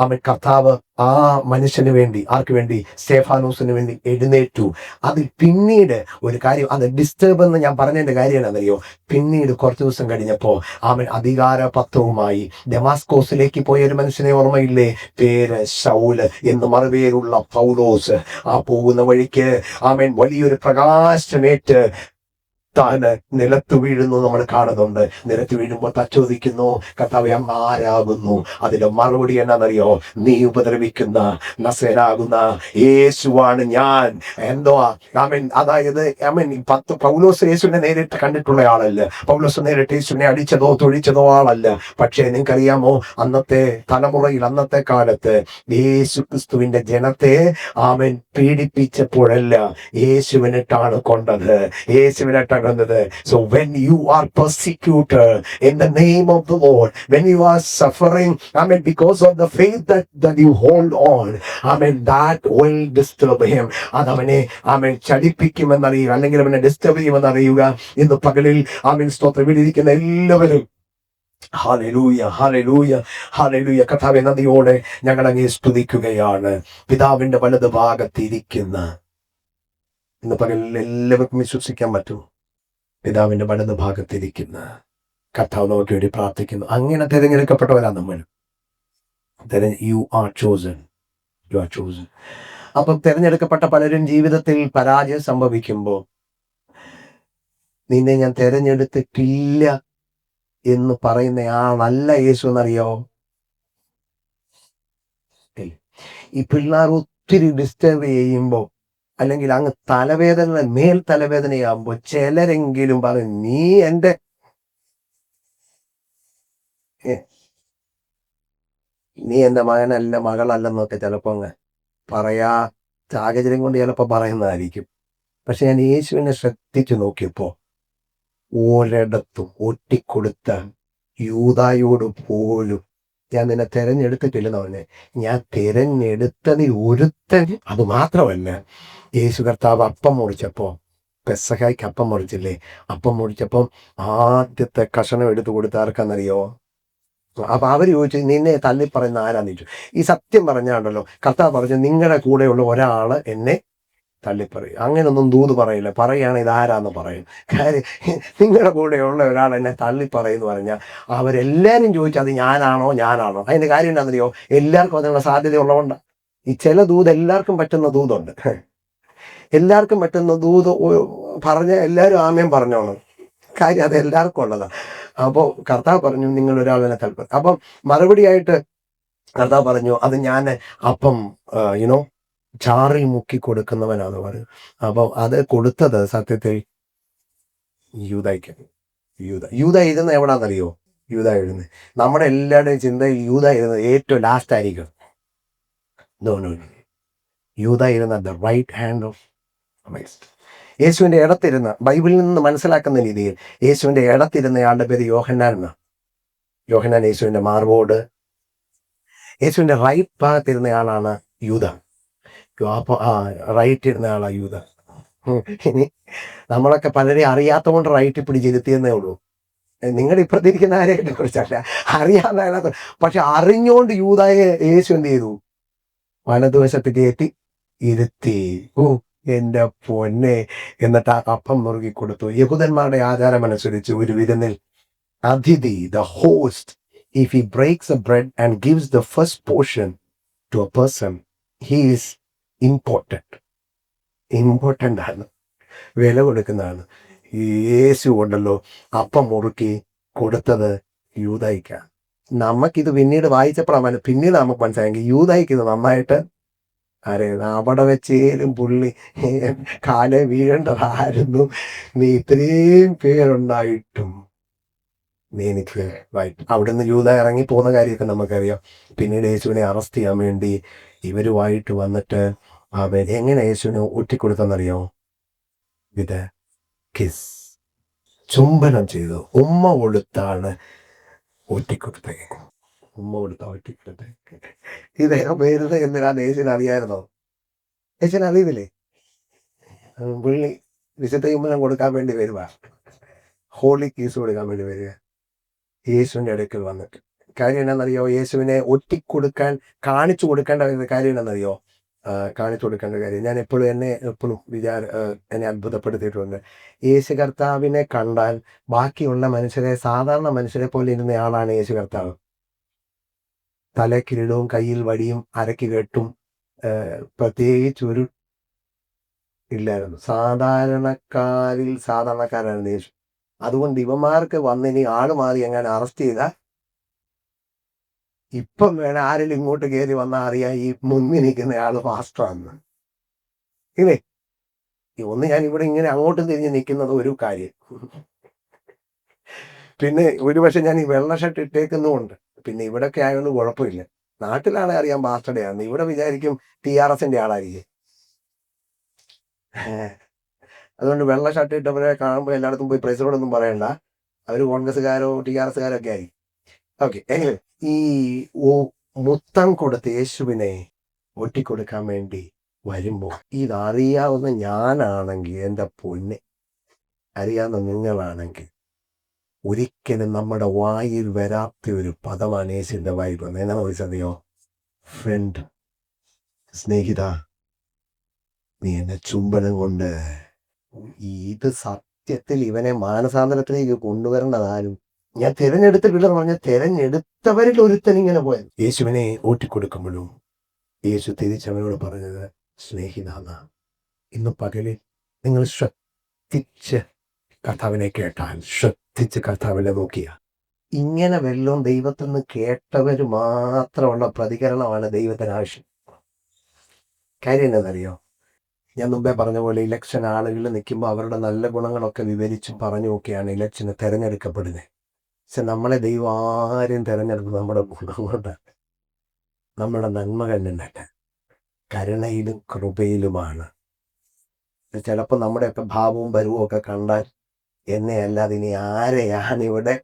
ആമേൻ കർത്താവ് ആ മനുഷ്യന് വേണ്ടി, ആർക്ക് വേണ്ടി? സ്തേഫാനോസിന് വേണ്ടി എഴുന്നേറ്റു. അതിൽ പിന്നീട് ഒരു കാര്യം, അത് ഡിസ്റ്റർബ് എന്ന് ഞാൻ പറഞ്ഞതിന്റെ കാര്യം എന്നറിയോ? പിന്നീട് കുറച്ചു ദിവസം കഴിഞ്ഞപ്പോ ആമൻ അധികാര പത്രവുമായി ഡെമാസ്കോസിലേക്ക് പോയ ഒരു മനുഷ്യനെ ഓർമ്മയില്ലേ? പേര് ശൗല് എന്ന് മറുപേരുള്ള പൗലോസ്. ആ പോകുന്ന വഴിക്ക് ആമൻ വലിയൊരു പ്രകാശമേറ്റ് താന് നിലത്ത് വീഴുന്നു നമ്മൾ കാണുന്നുണ്ട്. നിലത്ത് വീഴുമ്പോൾ ചോദിക്കുന്നു, കർത്താവേ അങ്ങ് ആരാകുന്നു? അതിന്റെ മറുപടി എന്നാന്നറിയോ? നീ ഉപദ്രവിക്കുന്ന നസേനാകുന്ന യേശുവാണ് ഞാൻ. എന്തോ ആമേൻ. അതായത് ആമേൻ പൗലോസ് യേശുവിനെ നേരിട്ട് കണ്ടിട്ടുള്ള ആളല്ല. പൗലോസ് നേരിട്ട് യേശുവിനെ അടിച്ചതോ തൊഴിച്ചതോ ആളല്ല. പക്ഷേ നിങ്ങൾക്കറിയാമോ, അന്നത്തെ തലമുറയിൽ, അന്നത്തെ കാലത്ത് യേശു ക്രിസ്തുവിന്റെ ജനത്തെ ആമേൻ പീഡിപ്പിച്ചപ്പോഴല്ല യേശുവിനിട്ടാണ് കൊണ്ടത്, യേശുവിനിട്ടാണ്. So when you are persecuted in the name of the Lord, when you are suffering, amen, because of the faith that you hold on, amen, that will disturb him. അതവനെ ആമേൻ ചലിപ്പിക്കുമെന്നറിയുക, അല്ലെങ്കിൽ അവനെ ഡിസ്റ്റർബ് ചെയ്യുമെന്നറിയുക. ഇന്ന് പകലിൽ ആമേൻ സ്തോത്രം ഇരിക്കുന്ന എല്ലാവരും ഹല്ലേലൂയ, ഹല്ലേലൂയ, ഹല്ലേലൂയ. കർത്താവേ നന്ദിയോടെ ഞങ്ങൾ അങ്ങേ സ്തുതിക്കുകയാണ്. പിതാവിന്റെ വലത് ഭാഗത്തിരിക്കുന്ന, ഇന്ന് പകലിൽ എല്ലാവർക്കും വിശ്വസിക്കാൻ പറ്റും, പിതാവിന്റെ വലത് ഭാഗത്തിരിക്കുന്ന കർത്താവ് നമുക്ക് വേണ്ടി പ്രാർത്ഥിക്കുന്നു. അങ്ങനെ തിരഞ്ഞെടുക്കപ്പെട്ടവരാണ് നമ്മൾ. You are chosen. അപ്പം തിരഞ്ഞെടുക്കപ്പെട്ട പലരും ജീവിതത്തിൽ പരാജയം സംഭവിക്കുമ്പോൾ, നിന്നെ ഞാൻ തിരഞ്ഞെടുത്തിട്ടില്ല എന്ന് പറയുന്ന ആളല്ല യേശു എന്നറിയോ? ഈ പിള്ളേർ ഒത്തിരി ഡിസ്റ്റർബ് ചെയ്യുമ്പോൾ, അല്ലെങ്കിൽ അങ്ങ് തലവേദന മേൽ തലവേദനയാകുമ്പോൾ ചിലരെങ്കിലും പറയും, നീ എൻ്റെ മകനല്ല, മകളല്ലെന്നൊക്കെ ചിലപ്പോ അങ്ങ് പറയാ സാഹചര്യം കൊണ്ട് ചിലപ്പോൾ പറയുന്നതായിരിക്കും. പക്ഷെ ഞാൻ യേശുവിനെ ശ്രദ്ധിച്ചു നോക്കിയപ്പോ ഒരിടത്തും ഒറ്റിക്കൊടുത്ത യൂദായോട് പോലും ഞാൻ നിന്നെ തെരഞ്ഞെടുത്തിട്ടില്ലെന്ന് പറഞ്ഞേ. ഞാൻ തിരഞ്ഞെടുത്തതിൽ ഒരുത്തൻ. അത് മാത്രമല്ല, യേശു കർത്താവ് അപ്പം മുറിച്ചപ്പോ, പെസഹായ്ക്ക് അപ്പം മുറിച്ചില്ലേ, അപ്പം മുറിച്ചപ്പം ആദ്യത്തെ കഷണം എടുത്തു കൊടുത്ത ആർക്കാന്നറിയോ? അപ്പൊ അവര് ചോദിച്ചു, നിന്നെ തള്ളി പറയുന്ന ആരാന്ന് ചോദിച്ചു. ഈ സത്യം പറഞ്ഞാണ്ടല്ലോ, കർത്താവ് പറഞ്ഞു, നിങ്ങളുടെ കൂടെയുള്ള ഒരാള് എന്നെ തള്ളിപ്പറയും. അങ്ങനൊന്നും ദൂത് പറയില്ല. പറയുകയാണ് ഇതാരാന്ന് പറയും. കാര്യം, നിങ്ങളുടെ കൂടെയുള്ള ഒരാൾ എന്നെ തള്ളിപ്പറയെന്ന് പറഞ്ഞാൽ അവരെല്ലാരും ചോദിച്ചു, അത് ഞാനാണോ. അതിന്റെ കാര്യം എന്താണെന്നറിയോ? എല്ലാവർക്കും അതിനുള്ള സാധ്യത ഉള്ളതുകൊണ്ടാണ്. ഈ ചില ദൂത് എല്ലാവർക്കും പറ്റുന്ന ദൂതുണ്ട്. എല്ലാവർക്കും പറ്റുന്ന ദൂത് പറഞ്ഞ എല്ലാവരും ആമേൻ പറഞ്ഞോണം. കാര്യം അത് എല്ലാവർക്കും ഉള്ളതാണ്. അപ്പോൾ കർത്താവ് പറഞ്ഞു, നിങ്ങൾ ഒരാളിനെ തൽപ്പര്യം. അപ്പം മറുപടിയായിട്ട് കർത്താവ് പറഞ്ഞു, അത് ഞാൻ അപ്പം യുനോ ചാറിൽ മുക്കി കൊടുക്കുന്നവനാന്ന് പറഞ്ഞു. അപ്പം അത് കൊടുത്തത് സത്യത്തിൽ യൂദായ്ക്ക്. യൂദ ഇരുന്ന് എവിടാന്നറിയോ? യൂദ എഴുതുന്നത്, നമ്മുടെ എല്ലാവരുടെയും ചിന്തയിൽ യൂദ ഇരുന്നത് ഏറ്റവും ലാസ്റ്റ് ആയിരിക്കും. യൂദ ഇരുന്ന the right hand of Christ. യേശുവിന്റെ ഇടത്തിരുന്ന, ബൈബിളിൽ നിന്ന് മനസ്സിലാക്കുന്ന രീതിയിൽ യേശുവിന്റെ ഇടത്തിരുന്നയാളുടെ പേര് യോഹന്നാൻ എന്നാണ്. യോഹന്നാൻ യേശുവിന്റെ മാർബോട്. യേശുവിന്റെ റൈറ്റ് ഭാഗത്തിരുന്നയാളാണ് യൂദ. അപ്പൊ റൈറ്റ് ഇരുന്നയാളാണ് യൂദ. ഇനി നമ്മളൊക്കെ പലരെ അറിയാത്തതുകൊണ്ട് റൈറ്റ് പിടിച്ചിരുത്തിയെന്നേ ഉള്ളൂ. നിങ്ങളുടെ ഇപ്പുറത്തിരിക്കുന്ന ആരെയൊക്കെ കുറിച്ചല്ല, അറിയാത്ത. പക്ഷെ അറിഞ്ഞുകൊണ്ട് യൂദായെ യേശു എന്ത് ചെയ്തു? വലതുവശത്ത് കയറ്റി ഇരുത്തി. എന്റെ പൊന്നെ. എന്നിട്ട് ആ അപ്പം മുറുകി കൊടുത്തു. യഹൂദന്മാരുടെ ആചാരം അനുസരിച്ച് ഒരു വിരുന്നിൽ അതിഥി, the host, if he breaks a bread and gives the first portion to a person, he is important ആണ്, വില കൊടുക്കുന്നതാണ്. യേശു ഉണ്ടല്ലോ അപ്പം മുറുക്കി കൊടുത്തത് യൂദായിക്കാണ്. നമുക്കിത് പിന്നീട് വായിച്ചപ്പോഴാണ് പിന്നീട് നമുക്ക് മനസ്സിലായെങ്കിൽ യൂദായിക്ക് ഇത് നന്നായിട്ട് അറിയാം. അവിടെ വെച്ചേലും പുള്ളി കാലെ വീഴേണ്ടതായിരുന്നു. നീ ഇത്രയും പേരുണ്ടായിട്ടും നീ എനിക്ക് വായിക്കും. അവിടുന്ന് യൂദ ഇറങ്ങി പോകുന്ന കാര്യമൊക്കെ നമുക്കറിയാം. പിന്നീട് യേശുവിനെ അറസ്റ്റ് ചെയ്യാൻ വേണ്ടി ഇവരുമായിട്ട് വന്നിട്ട് അവൻ എങ്ങനെ യേശുവിനെ ഊറ്റിക്കൊടുത്തെന്നറിയോ? വിത്ത് കിസ്, ചുംബനം ചെയ്തു, ഉമ്മ കൊടുത്താണ് ഊറ്റിക്കൊടുത്തത്. ഇദ്ദേഹം വരുന്നത് എന്തിനാന്ന് യേശുവിന് അറിയായിരുന്നോ? യേശുവിന് അറിയുന്നില്ലേ? പുള്ളി വിശുദ്ധ ചുംബനം കൊടുക്കാൻ വേണ്ടി വരുക, ഹോളി കീസ് കൊടുക്കാൻ വേണ്ടി വരിക യേശുവിൻ്റെ അടുക്കൽ വന്നിട്ട്. കാര്യം എന്നാണെന്നറിയോ? യേശുവിനെ ഒറ്റിക്കൊടുക്കാൻ കാണിച്ചു കൊടുക്കേണ്ട കാര്യം എന്നാണെന്നറിയോ? കാണിച്ചു കൊടുക്കേണ്ട കാര്യം ഞാൻ എപ്പോഴും എന്നെ അത്ഭുതപ്പെടുത്തിയിട്ടുണ്ട്. യേശു കർത്താവിനെ കണ്ടാൽ ബാക്കിയുള്ള മനുഷ്യരെ, സാധാരണ മനുഷ്യരെ പോലെ ഇരുന്നയാളാണ് യേശു കർത്താവ്. തലക്കിരീടവും കയ്യിൽ വടിയും അരക്ക് കെട്ടും പ്രത്യേകിച്ച് ഒരു ഇല്ലായിരുന്നു. സാധാരണക്കാരായിരുന്നു യേശു. അതുകൊണ്ട് ഇവന്മാർക്ക് വന്നിനി ആള് മാറി എങ്ങനെ അറസ്റ്റ് ചെയ്താൽ ഇപ്പം വേണം ആരെങ്കിലും ഇങ്ങോട്ട് കയറി വന്നാൽ അറിയാം ഈ മുന്നിൽ നിൽക്കുന്ന ആള് മാസ്റ്ററാന്ന്. ഇല്ലേ? ഒന്ന് ഞാൻ ഇവിടെ ഇങ്ങനെ അങ്ങോട്ടും തിരിഞ്ഞ് നിൽക്കുന്നത് ഒരു കാര്യം. പിന്നെ ഒരുപക്ഷെ ഞാൻ ഈ വെള്ള ഷർട്ട് ഇട്ടേക്കുന്നുമുണ്ട്. പിന്നെ ഇവിടെയൊക്കെ ആയതുകൊണ്ട് കുഴപ്പമില്ല. നാട്ടിലാണെ അറിയാം ബാസ്റ്റഡയാന്ന്. ഇവിടെ വിചാരിക്കും TRSന്റെ ആളായിരിക്കും. അതുകൊണ്ട് വെള്ള ഷർട്ട് ഇട്ടവരെ കാണുമ്പോൾ എല്ലായിടത്തും പോയി പ്രൈസറോടൊന്നും പറയണ്ട. അവർ കോൺഗ്രസ്സുകാരോ TRSകാരോ ഒക്കെ ആയി. ഓക്കെ, എങ്ങനെ ഈ മുത്തം കൊടുത്ത് യേശുവിനെ ഒറ്റിക്കൊടുക്കാൻ വേണ്ടി വരുമ്പോൾ ഇതറിയാവുന്ന ഞാനാണെങ്കിൽ, എൻ്റെ പൊന്നെ, അറിയാവുന്ന നിങ്ങളാണെങ്കിൽ ഒരിക്കലും നമ്മുടെ വായിൽ വരാത്ത ഒരു പദമാണ് യേശുവിൻ്റെ വായിൽ വന്നത്. എന്നാ വിളിച്ചറിയോ? ഫ്രണ്ട്, സ്നേഹിത, നീ എന്നെ ചുംബനം കൊണ്ട്. ഇത് സത്യത്തിൽ ഇവനെ മാനസാന്തരത്തിലേക്ക് കൊണ്ടുവരേണ്ടതാരും. ഞാൻ തിരഞ്ഞെടുത്തിട്ടില്ലെന്ന് പറഞ്ഞാൽ തിരഞ്ഞെടുത്തവരിൽ ഒരുത്തൻ ഇങ്ങനെ പോയത്. യേശുവിനെ ഊറ്റിക്കൊടുക്കുമ്പോഴും യേശു തിരിച്ചവനോട് പറഞ്ഞത് സ്നേഹിതാന്ന. ഇന്ന് പകലിൽ നിങ്ങൾ ശ്രദ്ധിച്ച് കർത്താവിനെ കേട്ടാൽ, ശ്രദ്ധിച്ച് കർത്താവിനെ നോക്കിയ, ഇങ്ങനെ വല്ലതും ദൈവത്തിൽ നിന്ന് കേട്ടവർ മാത്രമുള്ള പ്രതികരണമാണ് ദൈവത്തിന് ആവശ്യം. കാര്യം എന്നറിയോ? ഞാൻ മുമ്പേ പറഞ്ഞ പോലെ ഇലക്ഷൻ ആളുകൾ നിൽക്കുമ്പോൾ അവരുടെ നല്ല ഗുണങ്ങളൊക്കെ വിവരിച്ചും പറഞ്ഞുമൊക്കെയാണ് ഇലക്ഷന് തിരഞ്ഞെടുക്കപ്പെടുന്നത്. പക്ഷെ നമ്മളെ ദൈവം ആരും തിരഞ്ഞെടുക്കുന്നത് നമ്മുടെ ഗുണം കൊണ്ടാണ്, നമ്മുടെ നന്മ കണ്ടിട്ടല്ല, കരുണയിലും കൃപയിലുമാണ്. ചിലപ്പോൾ നമ്മുടെയൊക്കെ ഭാവവും പരുവും ഒക്കെ കണ്ടാൽ എന്നെ അല്ലാതെ ഇനി ആരെയാണ് ഇവിടെ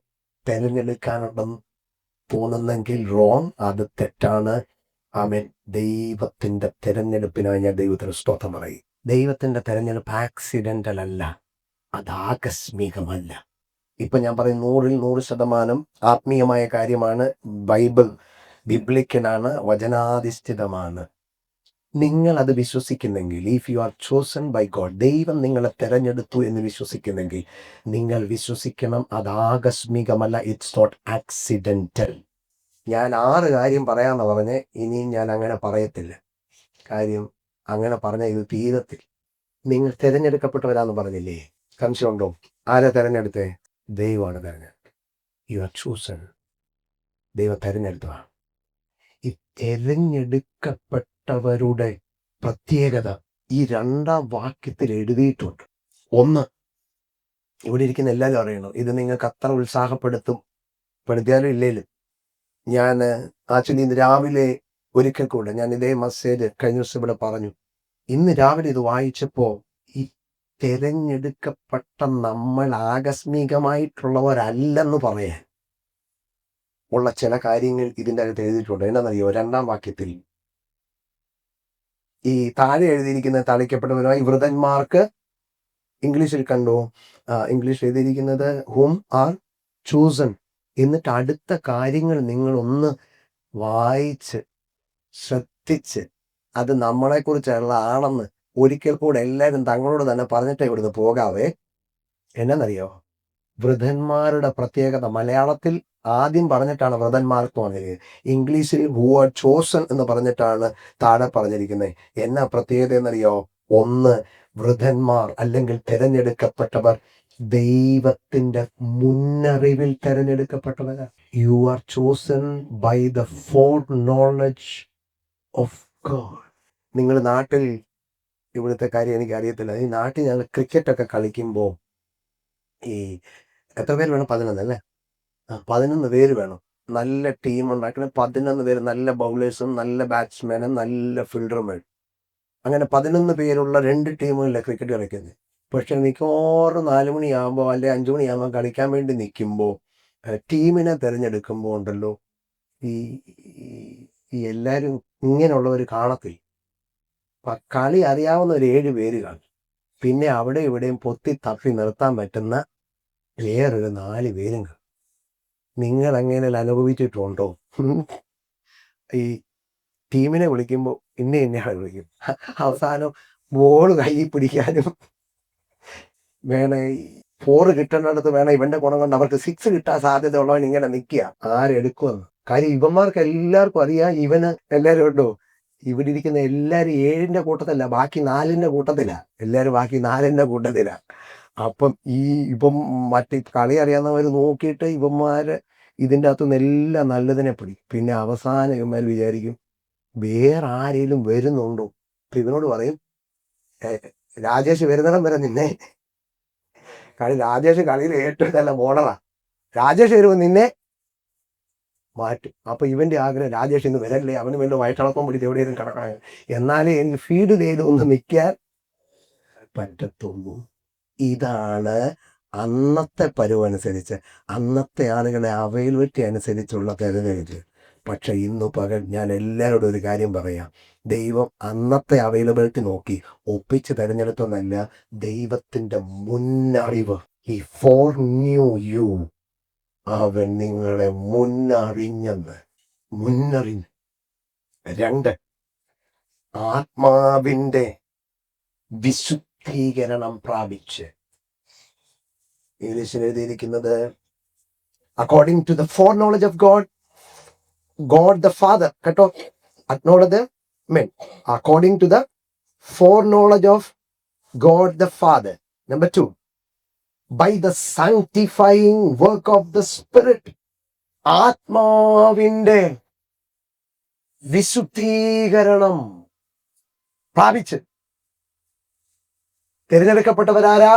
തെരഞ്ഞെടുക്കാനുണ്ടെന്ന് തോന്നുന്നെങ്കിൽ റോങ്, അത് തെറ്റാണ്. ആമേൻ. ദൈവത്തിന്റെ തെരഞ്ഞെടുപ്പിനായി ഞാൻ ദൈവത്തിന് സ്തോത്രം പറയും. ദൈവത്തിന്റെ തെരഞ്ഞെടുപ്പ് ആക്സിഡന്റൽ അല്ല, അത് ആകസ്മികമല്ല. ഇപ്പൊ ഞാൻ പറയും 100% ആത്മീയമായ കാര്യമാണ്. ബൈബിൾ ബിബ്ലിക്കലാണ്, വചനാധിഷ്ഠിതമാണ്. നിങ്ങൾ അത് വിശ്വസിക്കുന്നെങ്കിൽ, if you are chosen by God, ദൈവം നിങ്ങളെ തെരഞ്ഞെടുത്തു എന്ന് വിശ്വസിക്കുന്നെങ്കിൽ നിങ്ങൾ വിശ്വസിക്കണം, അത് ആകസ്മികമല്ല. It's not accidental. ഞാൻ 6 കാര്യം പറയാമെന്ന് പറഞ്ഞ് ഇനിയും ഞാൻ അങ്ങനെ പറയത്തില്ല. കാര്യം അങ്ങനെ പറഞ്ഞാൽ ഇത് തീരത്തില്ല. നിങ്ങൾ തിരഞ്ഞെടുക്കപ്പെട്ടവരാന്ന് പറഞ്ഞില്ലേ? സംശയമുണ്ടോ? ആരാ തെരഞ്ഞെടുത്തേ? ദൈവമാണ് തെരഞ്ഞെടുത്തത്. You are chosen. ദൈവം തെരഞ്ഞെടുത്തതാണ്. ഈ തെരഞ്ഞെടുക്കപ്പെട്ടവരുടെ പ്രത്യേകത ഈ 2-ാം വാക്യത്തിൽ എഴുതിയിട്ടുണ്ട്. ഒന്ന്, ഇവിടെ ഇരിക്കുന്ന എല്ലാവരും അറിയണം. ഇത് നിങ്ങൾക്ക് അത്ര പെടുത്തിയാലും ഇല്ലേലും, ഞാൻ ആക്ച്വലി ഇന്ന് രാവിലെ ഒരിക്കൽ കൂടെ ഞാൻ ഇതേ മെസ്സേജ് കഴിഞ്ഞ ദിവസം ഇവിടെ പറഞ്ഞു. ഇന്ന് രാവിലെ ഇത് വായിച്ചപ്പോൾ ഈ തിരഞ്ഞെടുക്കപ്പെട്ട നമ്മൾ ആകസ്മികമായിട്ടുള്ളവരല്ലെന്ന് പറയാൻ ഉള്ള ചില കാര്യങ്ങൾ ഇതിൻ്റെ അകത്ത് എഴുതിയിട്ടുണ്ട്. എന്താണെന്നറിയോ? 2-ാം വാക്യത്തിൽ ഈ താഴെ എഴുതിയിരിക്കുന്ന തളിക്കപ്പെട്ടവരുമായി വൃതന്മാർക്ക്, ഇംഗ്ലീഷിൽ കണ്ടോ? ഇംഗ്ലീഷ് എഴുതിയിരിക്കുന്നത് ഹും ആർ ചൂസൺ. എന്നിട്ട് അടുത്ത കാര്യങ്ങൾ നിങ്ങളൊന്ന് വായിച്ച് ശ്രദ്ധിച്ച് അത് നമ്മളെക്കുറിച്ചുള്ള ആണെന്ന് ഒരിക്കൽ കൂടെ എല്ലാവരും തങ്ങളോട് തന്നെ പറഞ്ഞിട്ടേ ഇവിടുന്ന് പോകാവേ. എന്നറിയോ? വൃതന്മാരുടെ പ്രത്യേകത മലയാളത്തിൽ ആദ്യം പറഞ്ഞിട്ടാണ് വൃതന്മാർക്ക് പറഞ്ഞിരിക്കുന്നത്. ഇംഗ്ലീഷിൽ ഹു ആർ ചോസൺ എന്ന് പറഞ്ഞിട്ടാണ് താഴെ പറഞ്ഞിരിക്കുന്നത്. എന്നാ പ്രത്യേകത എന്നറിയോ? ഒന്ന്, വൃതന്മാർ അല്ലെങ്കിൽ തിരഞ്ഞെടുക്കപ്പെട്ടവർ ദൈവത്തിന്റെ മുന്നറിവിൽ തിരഞ്ഞെടുക്കപ്പെട്ടവരാ. You are chosen by the foreknowledge of God. നിങ്ങൾ നാട്ടിൽ, ഇവിടുത്തെ കാര്യം എനിക്ക് അറിയത്തില്ല, ഈ നാട്ടിൽ ഞങ്ങൾ ക്രിക്കറ്റൊക്കെ കളിക്കുമ്പോൾ ഈ എത്ര പേര് വേണം? 11 അല്ലേ? 11 പേര് വേണം. നല്ല ടീം ഉണ്ടാക്കുന്ന 11 പേര്, നല്ല ബൗളേഴ്സും നല്ല ബാറ്റ്സ്മാനും നല്ല ഫീൽഡറും വേണം. അങ്ങനെ 11 പേരുള്ള 2 ടീമുകളിലെ ക്രിക്കറ്റ് കളിക്കുന്നത്. പക്ഷെ മിക്കവാറും 4 മണിയാകുമ്പോൾ അല്ലെ 5 മണിയാകുമ്പോൾ കളിക്കാൻ വേണ്ടി നിൽക്കുമ്പോൾ ടീമിനെ തിരഞ്ഞെടുക്കുമ്പോൾ ഉണ്ടല്ലോ, ഈ എല്ലാവരും ഇങ്ങനെയുള്ളവർ കാണത്തില്ല. കളി അറിയാവുന്ന ഒരു 7 പേര് കാണും. പിന്നെ അവിടെ ഇവിടെയും പൊത്തി തപ്പി നിർത്താൻ പറ്റുന്ന വേറൊരു 4 പേരും കാണും. നിങ്ങൾ എങ്ങനെ അനുഭവിച്ചിട്ടുണ്ടോ? ഈ ടീമിനെ വിളിക്കുമ്പോൾ ഇന്നയാളെ വിളിക്കും. അവസാനം ബോൾ കയ്യിൽ പിടിക്കാനും വേണേ 4 കിട്ടേണ്ടടുത്ത് വേണം ഇവന്റെ ഗുണം കൊണ്ട് അവർക്ക് 6 കിട്ടാൻ സാധ്യത ഉള്ളവൻ ഇങ്ങനെ നിൽക്കുക, ആരെടുക്കുമെന്ന്. കാര്യം ഇവന്മാർക്ക് എല്ലാവർക്കും അറിയാം ഇവന് എല്ലാവരും ഉണ്ടോ. ഇവിടെ ഇരിക്കുന്ന എല്ലാവരും 7ന്റെ കൂട്ടത്തില്ല, ബാക്കി 4ന്റെ കൂട്ടത്തില. എല്ലാവരും ബാക്കി 4ന്റെ കൂട്ടത്തില. അപ്പം ഇപ്പം മറ്റേ കളി അറിയാവുന്നവർ നോക്കിയിട്ട് ഇവന്മാര് ഇതിൻ്റെ അകത്തുനിന്ന് എല്ലാം നല്ലതിനെ പിടിക്കും. പിന്നെ അവസാനം ഇവന്മാർ വിചാരിക്കും വേറെ ആരെങ്കിലും വരുന്നുണ്ടോ. അപ്പൊ ഇവനോട് പറയും, രാജേഷ് വരുന്നിടം വരെ നിന്നെ രാജേഷ് കളിയിൽ ഏറ്റവും നല്ല ബോളറാ, രാജേഷ് വരുമ്പോൾ നിന്നെ മാറ്റും. അപ്പൊ ഇവന്റെ ആഗ്രഹം രാജേഷ് ഇന്ന് വരല്ലേ, അവന് വേണ്ടി വയറ്റിളക്കം പിടിച്ച് എവിടെയെങ്കിലും കിടക്കാൻ, എന്നാലേ എനിക്ക് ഫീഡ് ചെയ്ത് ഒന്ന് നിൽക്കാൻ പറ്റത്തുള്ളൂ. ഇതാണ് അന്നത്തെ പരുവനുസരിച്ച്, അന്നത്തെ ആളുകളെ അവൈലബിലിറ്റി അനുസരിച്ചുള്ള തിരഞ്ഞെടുപ്പ്. പക്ഷെ ഇന്ന് പകൽ ഞാൻ എല്ലാവരോടും ഒരു കാര്യം പറയാം. ദൈവം അന്നത്തെ അവൈലബിലിറ്റി നോക്കി ഒപ്പിച്ച് തിരഞ്ഞെടുത്തൊന്നല്ല, ദൈവത്തിന്റെ മുന്നറിവ്. ഈ ഫോർ ന്യൂ യു, അവൻ നിങ്ങളെ മുന്നറിഞ്ഞെന്ന്. 2, ആത്മാവിന്റെ വിശുദ്ധീകരണം പ്രാപിച്ച്. ഇംഗ്ലീഷിൽ എഴുതിയിരിക്കുന്നത് according to the foreknowledge of God, God the father. കേട്ടോ? Acknowledge mean according to the foreknowledge of God the father. Number 2, by the sanctifying work of the Spirit. ആത്മാവിന്റെ വിശുദ്ധീകരണം പ്രാപിച്ച്. തിരഞ്ഞെടുക്കപ്പെട്ടവരാരാ?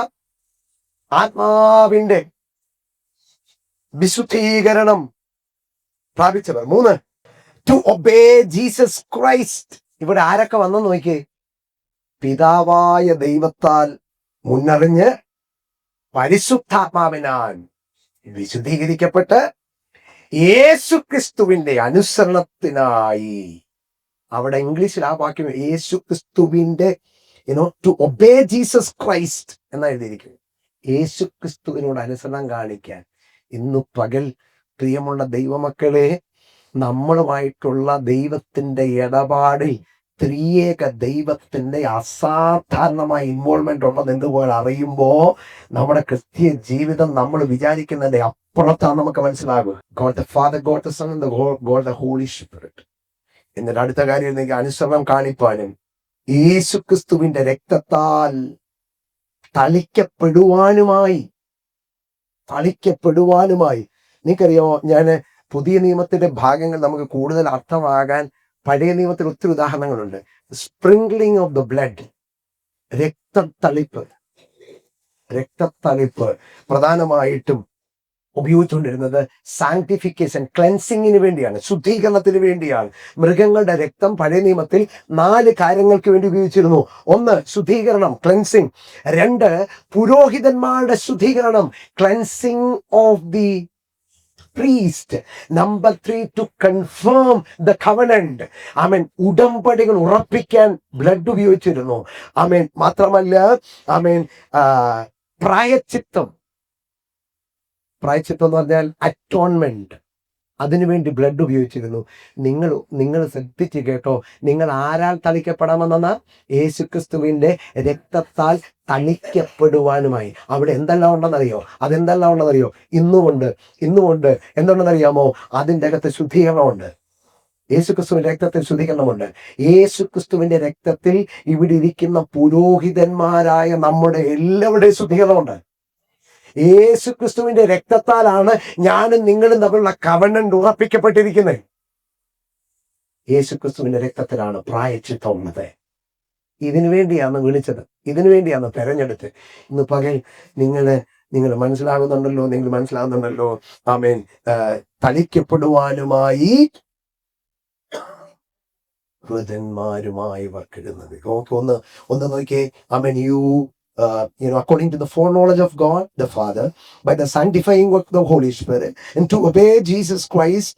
ആത്മാവിന്റെ വിശുദ്ധീകരണം പ്രാപിച്ചവർ. 3, to obey Jesus Christ. ഇവിടെ ആരൊക്കെ വന്നെന്ന് നോക്കിയേ? പിതാവായ ദൈവത്താൽ മുന്നറിഞ്ഞ് പരിശുദ്ധാത്മാവിനാൽ വിശുദ്ധീകരിക്കപ്പെട്ട് യേശുക്രിസ്തുവിന്റെ അനുസരണത്തിനായി. അവിടെ ഇംഗ്ലീഷിൽ ആ വാക്യം യേശുക്രിസ്തുവിന്റെ ടു ഒബേ ജീസസ് ക്രൈസ്റ്റ് എന്ന് എഴുതിയിരിക്കും. യേശുക്രിസ്തുവിനോട് അനുസരണം കാണിക്കാൻ ഇന്ന് പകൽ പ്രിയമുള്ള ദൈവമക്കളെ, നമ്മളുമായിട്ടുള്ള ദൈവത്തിന്റെ ഇടപാടിൽ ത്രിയേക ദൈവത്തിന്റെ അസാധാരണമായ ഇൻവോൾവ്മെന്റ് ഉണ്ടെന്ന് എന്തുപോലെ അറിയുമ്പോ നമ്മുടെ ക്രിസ്തീയ ജീവിതം നമ്മൾ വിചാരിക്കുന്നതിന്റെ അപ്പുറത്താണ് നമുക്ക് മനസ്സിലാകുക. God the father, God the son, God the Holy Spirit. എന്നിട്ട് അടുത്ത കാര്യം, അനുസരണം കാണിപ്പാനും യേശുക്രിസ്തുവിന്റെ രക്തത്താൽ തളിക്കപ്പെടുവാനുമായി. നിങ്ങൾക്കറിയാമോ, ഞാൻ പുതിയ നിയമത്തിന്റെ ഭാഗങ്ങൾ നമുക്ക് കൂടുതൽ അർത്ഥമാകാൻ പഴയ നിയമത്തിൽ ഒത്തിരി ഉദാഹരണങ്ങളുണ്ട്. സ്പ്രിംഗ്ലിംഗ് ഓഫ് ദ ബ്ലഡ്, രക്തത്തളിപ്പ് പ്രധാനമായിട്ടും ഉപയോഗിച്ചുകൊണ്ടിരുന്നത് സാങ്ക്ടിഫിക്കേഷൻ, ക്ലെൻസിങ്ങിന് വേണ്ടിയാണ്, ശുദ്ധീകരണത്തിന് വേണ്ടിയാണ്. മൃഗങ്ങളുടെ രക്തം പഴയ നിയമത്തിൽ 4 കാര്യങ്ങൾക്ക് വേണ്ടി ഉപയോഗിച്ചിരുന്നു. 1, ശുദ്ധീകരണം, ക്ലെൻസിങ്. 2, പുരോഹിതന്മാരുടെ ശുദ്ധീകരണം, cleansing of the priest. Number 3, to confirm the covenant. ആമേൻ, ഉടമ്പടികൾ ഉറപ്പിക്കാൻ ബ്ലഡ് ഉപയോഗിച്ചിരുന്നു. ആമേൻ, മാത്രമല്ല ആമേൻ, പ്രായച്ചിത്തം എന്ന് പറഞ്ഞാൽ അറ്റോൺമെന്റ്, അതിനുവേണ്ടി ബ്ലഡ് ഉപയോഗിച്ചിരുന്നു. നിങ്ങൾ ശ്രദ്ധിച്ച് കേട്ടോ, നിങ്ങൾ ആരാൽ തളിക്കപ്പെടാമെന്ന? യേശുക്രിസ്തുവിന്റെ രക്തത്താൽ തളിക്കപ്പെടുവാനുമായി. അവിടെ എന്തെല്ലാം ഉണ്ടെന്നറിയോ? ഇന്നുകൊണ്ട് എന്തുണ്ടെന്നറിയാമോ? അതിൻ്റെ അകത്ത് ശുദ്ധീകരണമുണ്ട്. യേശുക്രിസ്തുവിന്റെ രക്തത്തിൽ ശുദ്ധീകരണമുണ്ട്. യേശുക്രിസ്തുവിന്റെ രക്തത്തിൽ ഇവിടെ ഇരിക്കുന്ന പുരോഹിതന്മാരായ നമ്മുടെ എല്ലാവരുടെയും ശുദ്ധീകരണമുണ്ട്. യേശുക്രിസ്തുവിന്റെ രക്തത്താലാണ് ഞാനും നിങ്ങളും തമ്മിലുള്ള കവനന്റ് ഉറപ്പിക്കപ്പെട്ടിരിക്കുന്നത്. യേശുക്രിസ്തുവിന്റെ രക്തത്തിലാണ് പ്രായശ്ചിത്തം ഉള്ളത്. ഇതിനു വേണ്ടിയാണ് വിളിച്ചത്, ഇതിനു വേണ്ടിയാണ് തെരഞ്ഞെടുത്ത്. ഇന്ന് പകൽ നിങ്ങൾ മനസ്സിലാകുന്നുണ്ടല്ലോ. ആമേൻ. തളിക്കപ്പെടുവാനുമായി വൃതന്മാരുമായി വർക്കിടുന്നത്. ഒന്ന് നോക്കിയേ. ആമേൻ. according to the foreknowledge of God the Father, by the sanctifying work of the Holy Spirit, and to obey Jesus Christ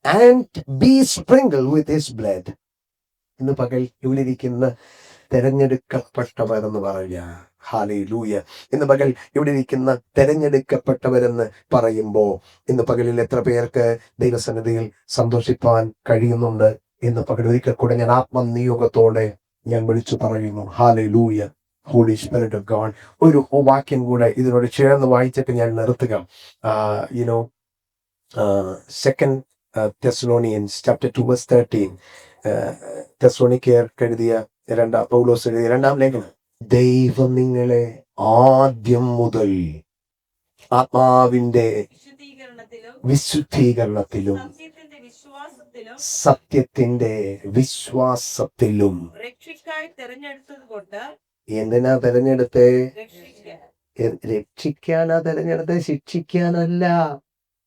and be sprinkled with His blood. ഇന്ന് പകൽ ഇവിടെ ഇരിക്കുന്ന തെരഞ്ഞെടുക്കപ്പെട്ടവരെന്ന് പറയാ. ഹല്ലേലൂയ. ഇന്ന് പകൽ ഇവിടെ ഇരിക്കുന്ന തെരഞ്ഞെടുക്കപ്പെട്ടവരെന്ന് പറയുമ്പോൾ ഇന്ന് പകലിൽ എത്ര പേർക്ക് ദൈവസന്നിധിയിൽ സന്തോഷിപ്പാൻ കഴിയുന്നുണ്ട്? ഇന്ന് പകൽ ഒരിക്കൽ കൂടെ ഞാൻ ആത്മനിയോഗത്തോടെ ഞാൻ വിളിച്ചു പറയുന്നു, hallelujah. Holy spirit of God. ഒരു വാക്യം കൂടെ ഇതിനോട് ചേർന്ന് വായിച്ചിട്ട് ഞാൻ നിർത്തുക. Second Thessalonians chapter 2 verse 13. തെസ്സലോനിക്കർക്ക് എഴുതിയ പൗലോസ് എഴുതിയ 2-ാം ലേഖനം. ദൈവം നിങ്ങളെ ആദ്യം മുതൽ ആത്മാവിന്റെ വിശുദ്ധീകരണത്തിലും സത്യത്തിന്റെ വിശ്വാസത്തിലും എന്തിനാ തെരഞ്ഞെടുത്തേ? രക്ഷിക്കാനാ തെരഞ്ഞെടുത്തേ, ശിക്ഷിക്കാനല്ല.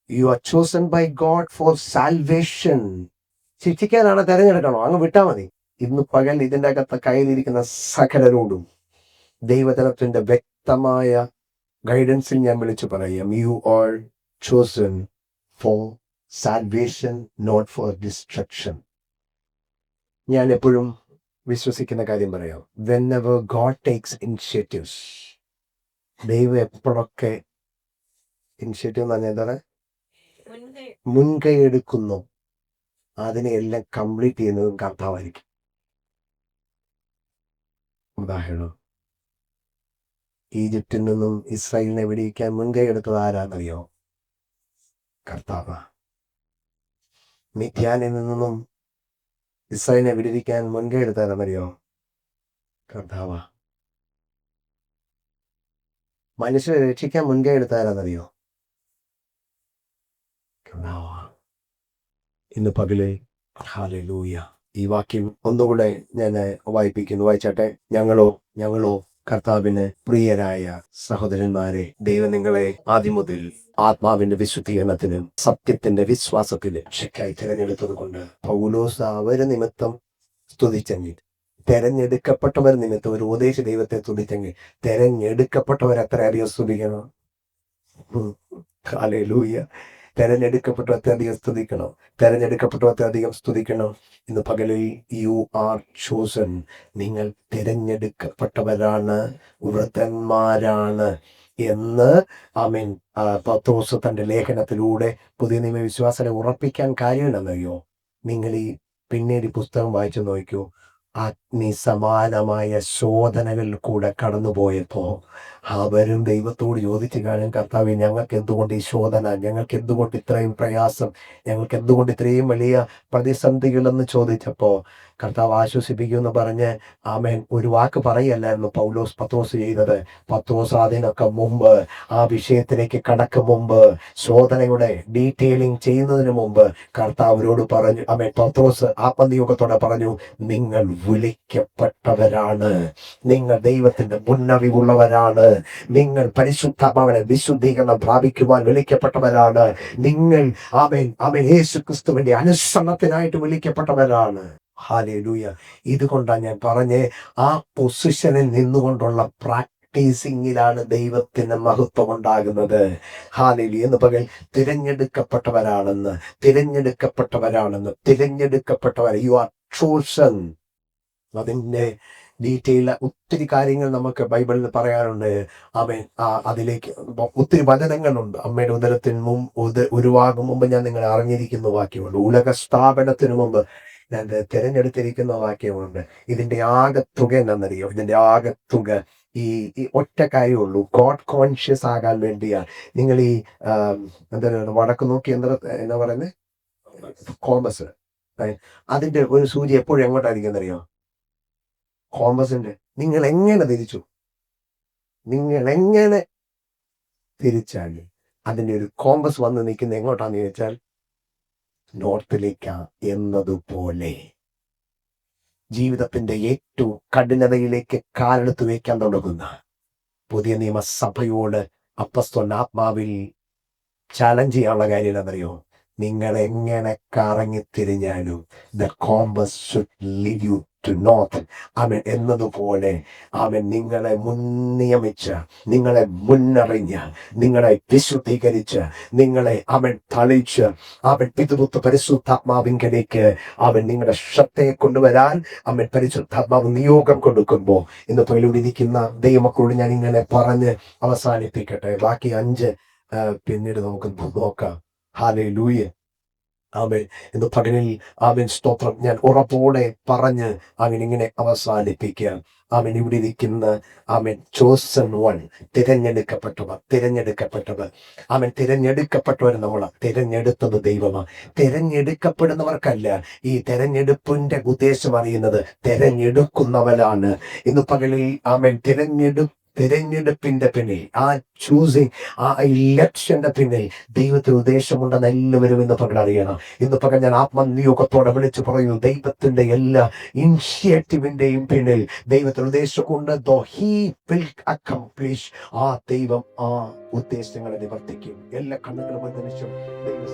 You are chosen by God for salvation. ശിക്ഷിക്കാനാണ് തെരഞ്ഞെടുക്കണോ? അങ്ങ് വിട്ടാ മതി. ഇന്ന് പകൽ ഇതിൻ്റെ അകത്ത് കയ്യിലിരിക്കുന്ന സകലരോടും ദൈവജനത്തിന്റെ വ്യക്തമായ ഗൈഡൻസിൽ ഞാൻ വിളിച്ചു പറയാം, you are chosen for salvation, not for destruction. ഞാൻ എപ്പോഴും വിശ്വസിക്കുന്ന കാര്യം പറയാം. whenever God takes initiatives, ദൈവം എപ്പോഴൊക്കെ ഇനിഷ്യേറ്റീവ് എന്ന് പറഞ്ഞാൽ എന്താണ്? മുൻകൈ എടുക്കുന്നു, അതിനെ എല്ലാം കംപ്ലീറ്റ് ചെയ്യുന്നതും കർത്താവായിരിക്കും. ഉദാഹരണം, ഈജിപ്തിൽ നിന്നും ഇസ്രായേലിനെ വെടിയിക്കാൻ മുൻകൈ എടുത്തത് ആരാന്നറിയോ? കർത്താവ്. മിദ്യാനിൽ നിന്നും ഇസ്രായേലിനെ വിടിവിക്കാൻ മുൻകൈ എടുത്താരെന്നറിയോ? കർത്താവ. മനുഷ്യരെ രക്ഷിക്കാൻ മുൻകൈ എടുത്താരെന്നറിയോ? കർത്താവ. ഇന്ന് പകലെ ഹല്ലേലൂയ, ഈ വാക്യം ഒന്നുകൂടെ ഞാൻ വായിച്ചാട്ടെ. ഞങ്ങളോ കർത്താവിന് പ്രിയരായ സഹോദരന്മാരെ, ദൈവം നിങ്ങളെ ആദ്യം മുതൽ ആത്മാവിന്റെ വിശുദ്ധീകരണത്തിനും സത്യത്തിന്റെ വിശ്വാസത്തിനും രക്ഷയ്ക്കായി തിരഞ്ഞെടുത്തത് കൊണ്ട് പൗലോസ് അവര് നിമിത്തം സ്തുതിച്ചെങ്കിൽ, തെരഞ്ഞെടുക്കപ്പെട്ടവർ നിമിത്തം ഒരു ഉപദേശ ദൈവത്തെ സ്തുതിച്ചെങ്കിൽ, തെരഞ്ഞെടുക്കപ്പെട്ടവർ എത്ര അധികം സ്തുതിക്കണം? ഹല്ലേലൂയ. തെരഞ്ഞെടുക്കപ്പെട്ടവത്തെ അധികം സ്തുതിക്കണം. തെരഞ്ഞെടുക്കപ്പെട്ടവത്തെ അധികം സ്തുതിക്കണം. ഇന്ന് പകലിൽ യു ആർ ചോസൻ. നിങ്ങൾ തിരഞ്ഞെടുക്കപ്പെട്ടവരാണ്, വൃതന്മാരാണ് എന്ന് ആമേൻ പത്രോസ് തന്റെ ലേഖനത്തിലൂടെ പുതിയ നിയമ വിശ്വാസത്തെ ഉറപ്പിക്കാൻ കാര്യം എന്നറിയോ? നിങ്ങൾ ഈ പിന്നീട് ഈ പുസ്തകം വായിച്ചു നോക്കൂ. അഗ്നി സമാനമായ ശോധനകളിൽ കൂടെ കടന്നുപോയപ്പോ അവരും ദൈവത്തോട് ചോദിച്ചു കാണും, കർത്താവേ, ഞങ്ങൾക്ക് എന്തുകൊണ്ട് ഈ ശോധന, ഞങ്ങൾക്ക് എന്തുകൊണ്ട് ഇത്രയും പ്രയാസം, ഞങ്ങൾക്ക് എന്തുകൊണ്ട് ഇത്രയും വലിയ പ്രതിസന്ധികളെന്ന് ചോദിച്ചപ്പോ കർത്താവ് ആശ്വസിപ്പിക്കുമെന്ന് പറഞ്ഞ് ആമേൻ ഒരു വാക്ക് പറയല്ലായിരുന്നു പത്രോസ് ചെയ്തത്. പത്രോസ് അതിനൊക്കെ മുമ്പ്, ആ വിഷയത്തിലേക്ക് കടക്കും മുമ്പ്, ശോധനയുടെ ഡീറ്റെയിലിംഗ് ചെയ്യുന്നതിന് മുമ്പ് കർത്താവിനോട് പറഞ്ഞു, ആമേൻ പത്രോസ് ആത്മനിയോഗത്തോടെ പറഞ്ഞു, നിങ്ങൾ വിളിക്കപ്പെട്ടവരാണ്, നിങ്ങൾ ദൈവത്തിന്റെ മുന്നറിവുള്ളവരാണ്, നിങ്ങൾ പരിശുദ്ധാത്മാവിനെ വിശുദ്ധീകരണം പ്രാപിക്കുവാൻ വിളിക്കപ്പെട്ടവരാണ്, നിങ്ങൾ ആമേൻ യേശു ക്രിസ്തുവിന്റെ അനുസരണത്തിനായിട്ട് വിളിക്കപ്പെട്ടവരാണ്. ഹല്ലേലൂയ. ഇതുകൊണ്ടാണ് ഞാൻ പറഞ്ഞേ, ആ പൊസിഷനിൽ നിന്നുകൊണ്ടുള്ള പ്രാക്ടീസിങ്ങിലാണ് ദൈവത്തിന് മഹത്വം ഉണ്ടാകുന്നത്. ഹല്ലേലൂയ. എന്ന് പകൽ തിരഞ്ഞെടുക്കപ്പെട്ടവർ, യു ആർ ചോസൻ. അതിൻ്റെ ഡീറ്റെയിൽ ഒത്തിരി കാര്യങ്ങൾ നമുക്ക് ബൈബിളിൽ പറയാനുണ്ട്. ആമേൻ അതിലേക്ക് ഒത്തിരി വചനങ്ങളുണ്ട്. അമ്മയുടെ ഉരുവാകും മുമ്പ് ഞാൻ നിങ്ങളെ അറിഞ്ഞിരിക്കുന്ന വാക്യമുണ്ട്. ഉലക സ്ഥാപനത്തിന് മുമ്പ് ഞാൻ തിരഞ്ഞെടുത്തിരിക്കുന്ന വാക്യമുണ്ട്. ഇതിന്റെ ആകെത്തുക എന്നറിയോ? ഇതിന്റെ ആകെത്തുക ഈ ഒറ്റ കാര്യമുള്ളൂ, ഗോഡ് കോൺഷ്യസ് ആകാൻ വേണ്ടിയാണ്. നിങ്ങൾ ഈ എന്താണ് വടക്ക് നോക്കി എന്താ പറയുന്നത്, കോമ്പസ്, അതിന്റെ ഒരു സൂചി എപ്പോഴും എങ്ങോട്ടായിരിക്കും എന്നറിയോ? കോമ്പസിന്റെ. നിങ്ങൾ എങ്ങനെ തിരിച്ചാൽ അതിന്റെ ഒരു കോമ്പസ് വന്ന് നിൽക്കുന്ന എങ്ങോട്ടാന്ന് ചോദിച്ചാൽ നോർത്തിലേക്കാ എന്നതുപോലെ ജീവിതത്തിന്റെ ഏറ്റവും കഠിനതയിലേക്ക് കാലെടുത്ത് വയ്ക്കാൻ തുടങ്ങുന്ന പുതിയ നിയമസഭയോട് അപ്പസ്തോലൻ ആത്മാവിൽ ചാലഞ്ച് ചെയ്യാനുള്ള കാര്യം എന്നറിയോ? നിങ്ങൾ എങ്ങനെ കറങ്ങിത്തിരിഞ്ഞാലും the compass should lead you to north. അവൻ എന്നതുപോലെ അവൻ നിങ്ങളെ മുൻനിയമിച്ച്, നിങ്ങളെ മുന്നറിഞ്ഞ്, നിങ്ങളെ വിശുദ്ധീകരിച്ച്, നിങ്ങളെ അവൻ തളിച്ച്, അവൻ പിതൃത്വ പരിശുദ്ധാത്മാവിങ്കലേക്ക് അവൻ നിങ്ങളുടെ ശ്രദ്ധയെ കൊണ്ടുവരാൻ അവൻ പരിശുദ്ധാത്മാവ് നിയോഗം കൊടുക്കുമ്പോൾ ഇന്ന് തൊഴിലൂടിയിരിക്കുന്ന ദൈവമക്കളോട് ഞാൻ ഇങ്ങനെ പറഞ്ഞ് അവസാനിപ്പിക്കട്ടെ. ബാക്കി 5 പിന്നീട് നമുക്ക് നോക്കാം. ഹല്ലേലൂയ. ആമേൻ. ഇന്ന് പകലിൽ ആമേൻ സ്തോത്രം ഞാൻ ഉറപ്പോടെ പറഞ്ഞ് ഇങ്ങനെ അവസാനിപ്പിക്കുക. ആമേൻ. ഇവിടെ ഇരിക്കുന്ന ആമേൻ ചോസൺ വൺ, തിരഞ്ഞെടുക്കപ്പെട്ടവർ. ആമേൻ. തിരഞ്ഞെടുക്കപ്പെട്ടവർ നമ്മളാ. തിരഞ്ഞെടുത്തത് ദൈവമാണ്. തിരഞ്ഞെടുക്കപ്പെടുന്നവർക്കല്ല. ഈ തിരഞ്ഞെടുപ്പിന്റെ ഉദ്ദേശം അറിയുന്നത് തിരഞ്ഞെടുക്കുന്നവരാണ്. ഇന്ന് പകലിൽ ആമേൻ തിരഞ്ഞെടുപ്പിന്റെ പിന്നിൽ, ആ ചൂസിങ്, ആ ഇലക്ഷന്റെ പിന്നിൽ ദൈവത്തിന് ഉദ്ദേശമുണ്ടെന്ന് എല്ലാവരും ഇന്ന് പകൽ അറിയണം. ഇന്ന് പകൽ ഞാൻ ആത്മനിയോഗത്തോടെ വിളിച്ചു പറയുന്നു, ദൈവത്തിന്റെ എല്ലാ ഇനിഷ്യേറ്റീവിന്റെയും പിന്നിൽ ദൈവത്തിന് ഉദ്ദേശമുണ്ട്. ആ ദൈവം ആ ഉദ്ദേശങ്ങളെ നിവർത്തിക്കും. എല്ലാ കണ്ണുകളും നിമിഷം ദൈവം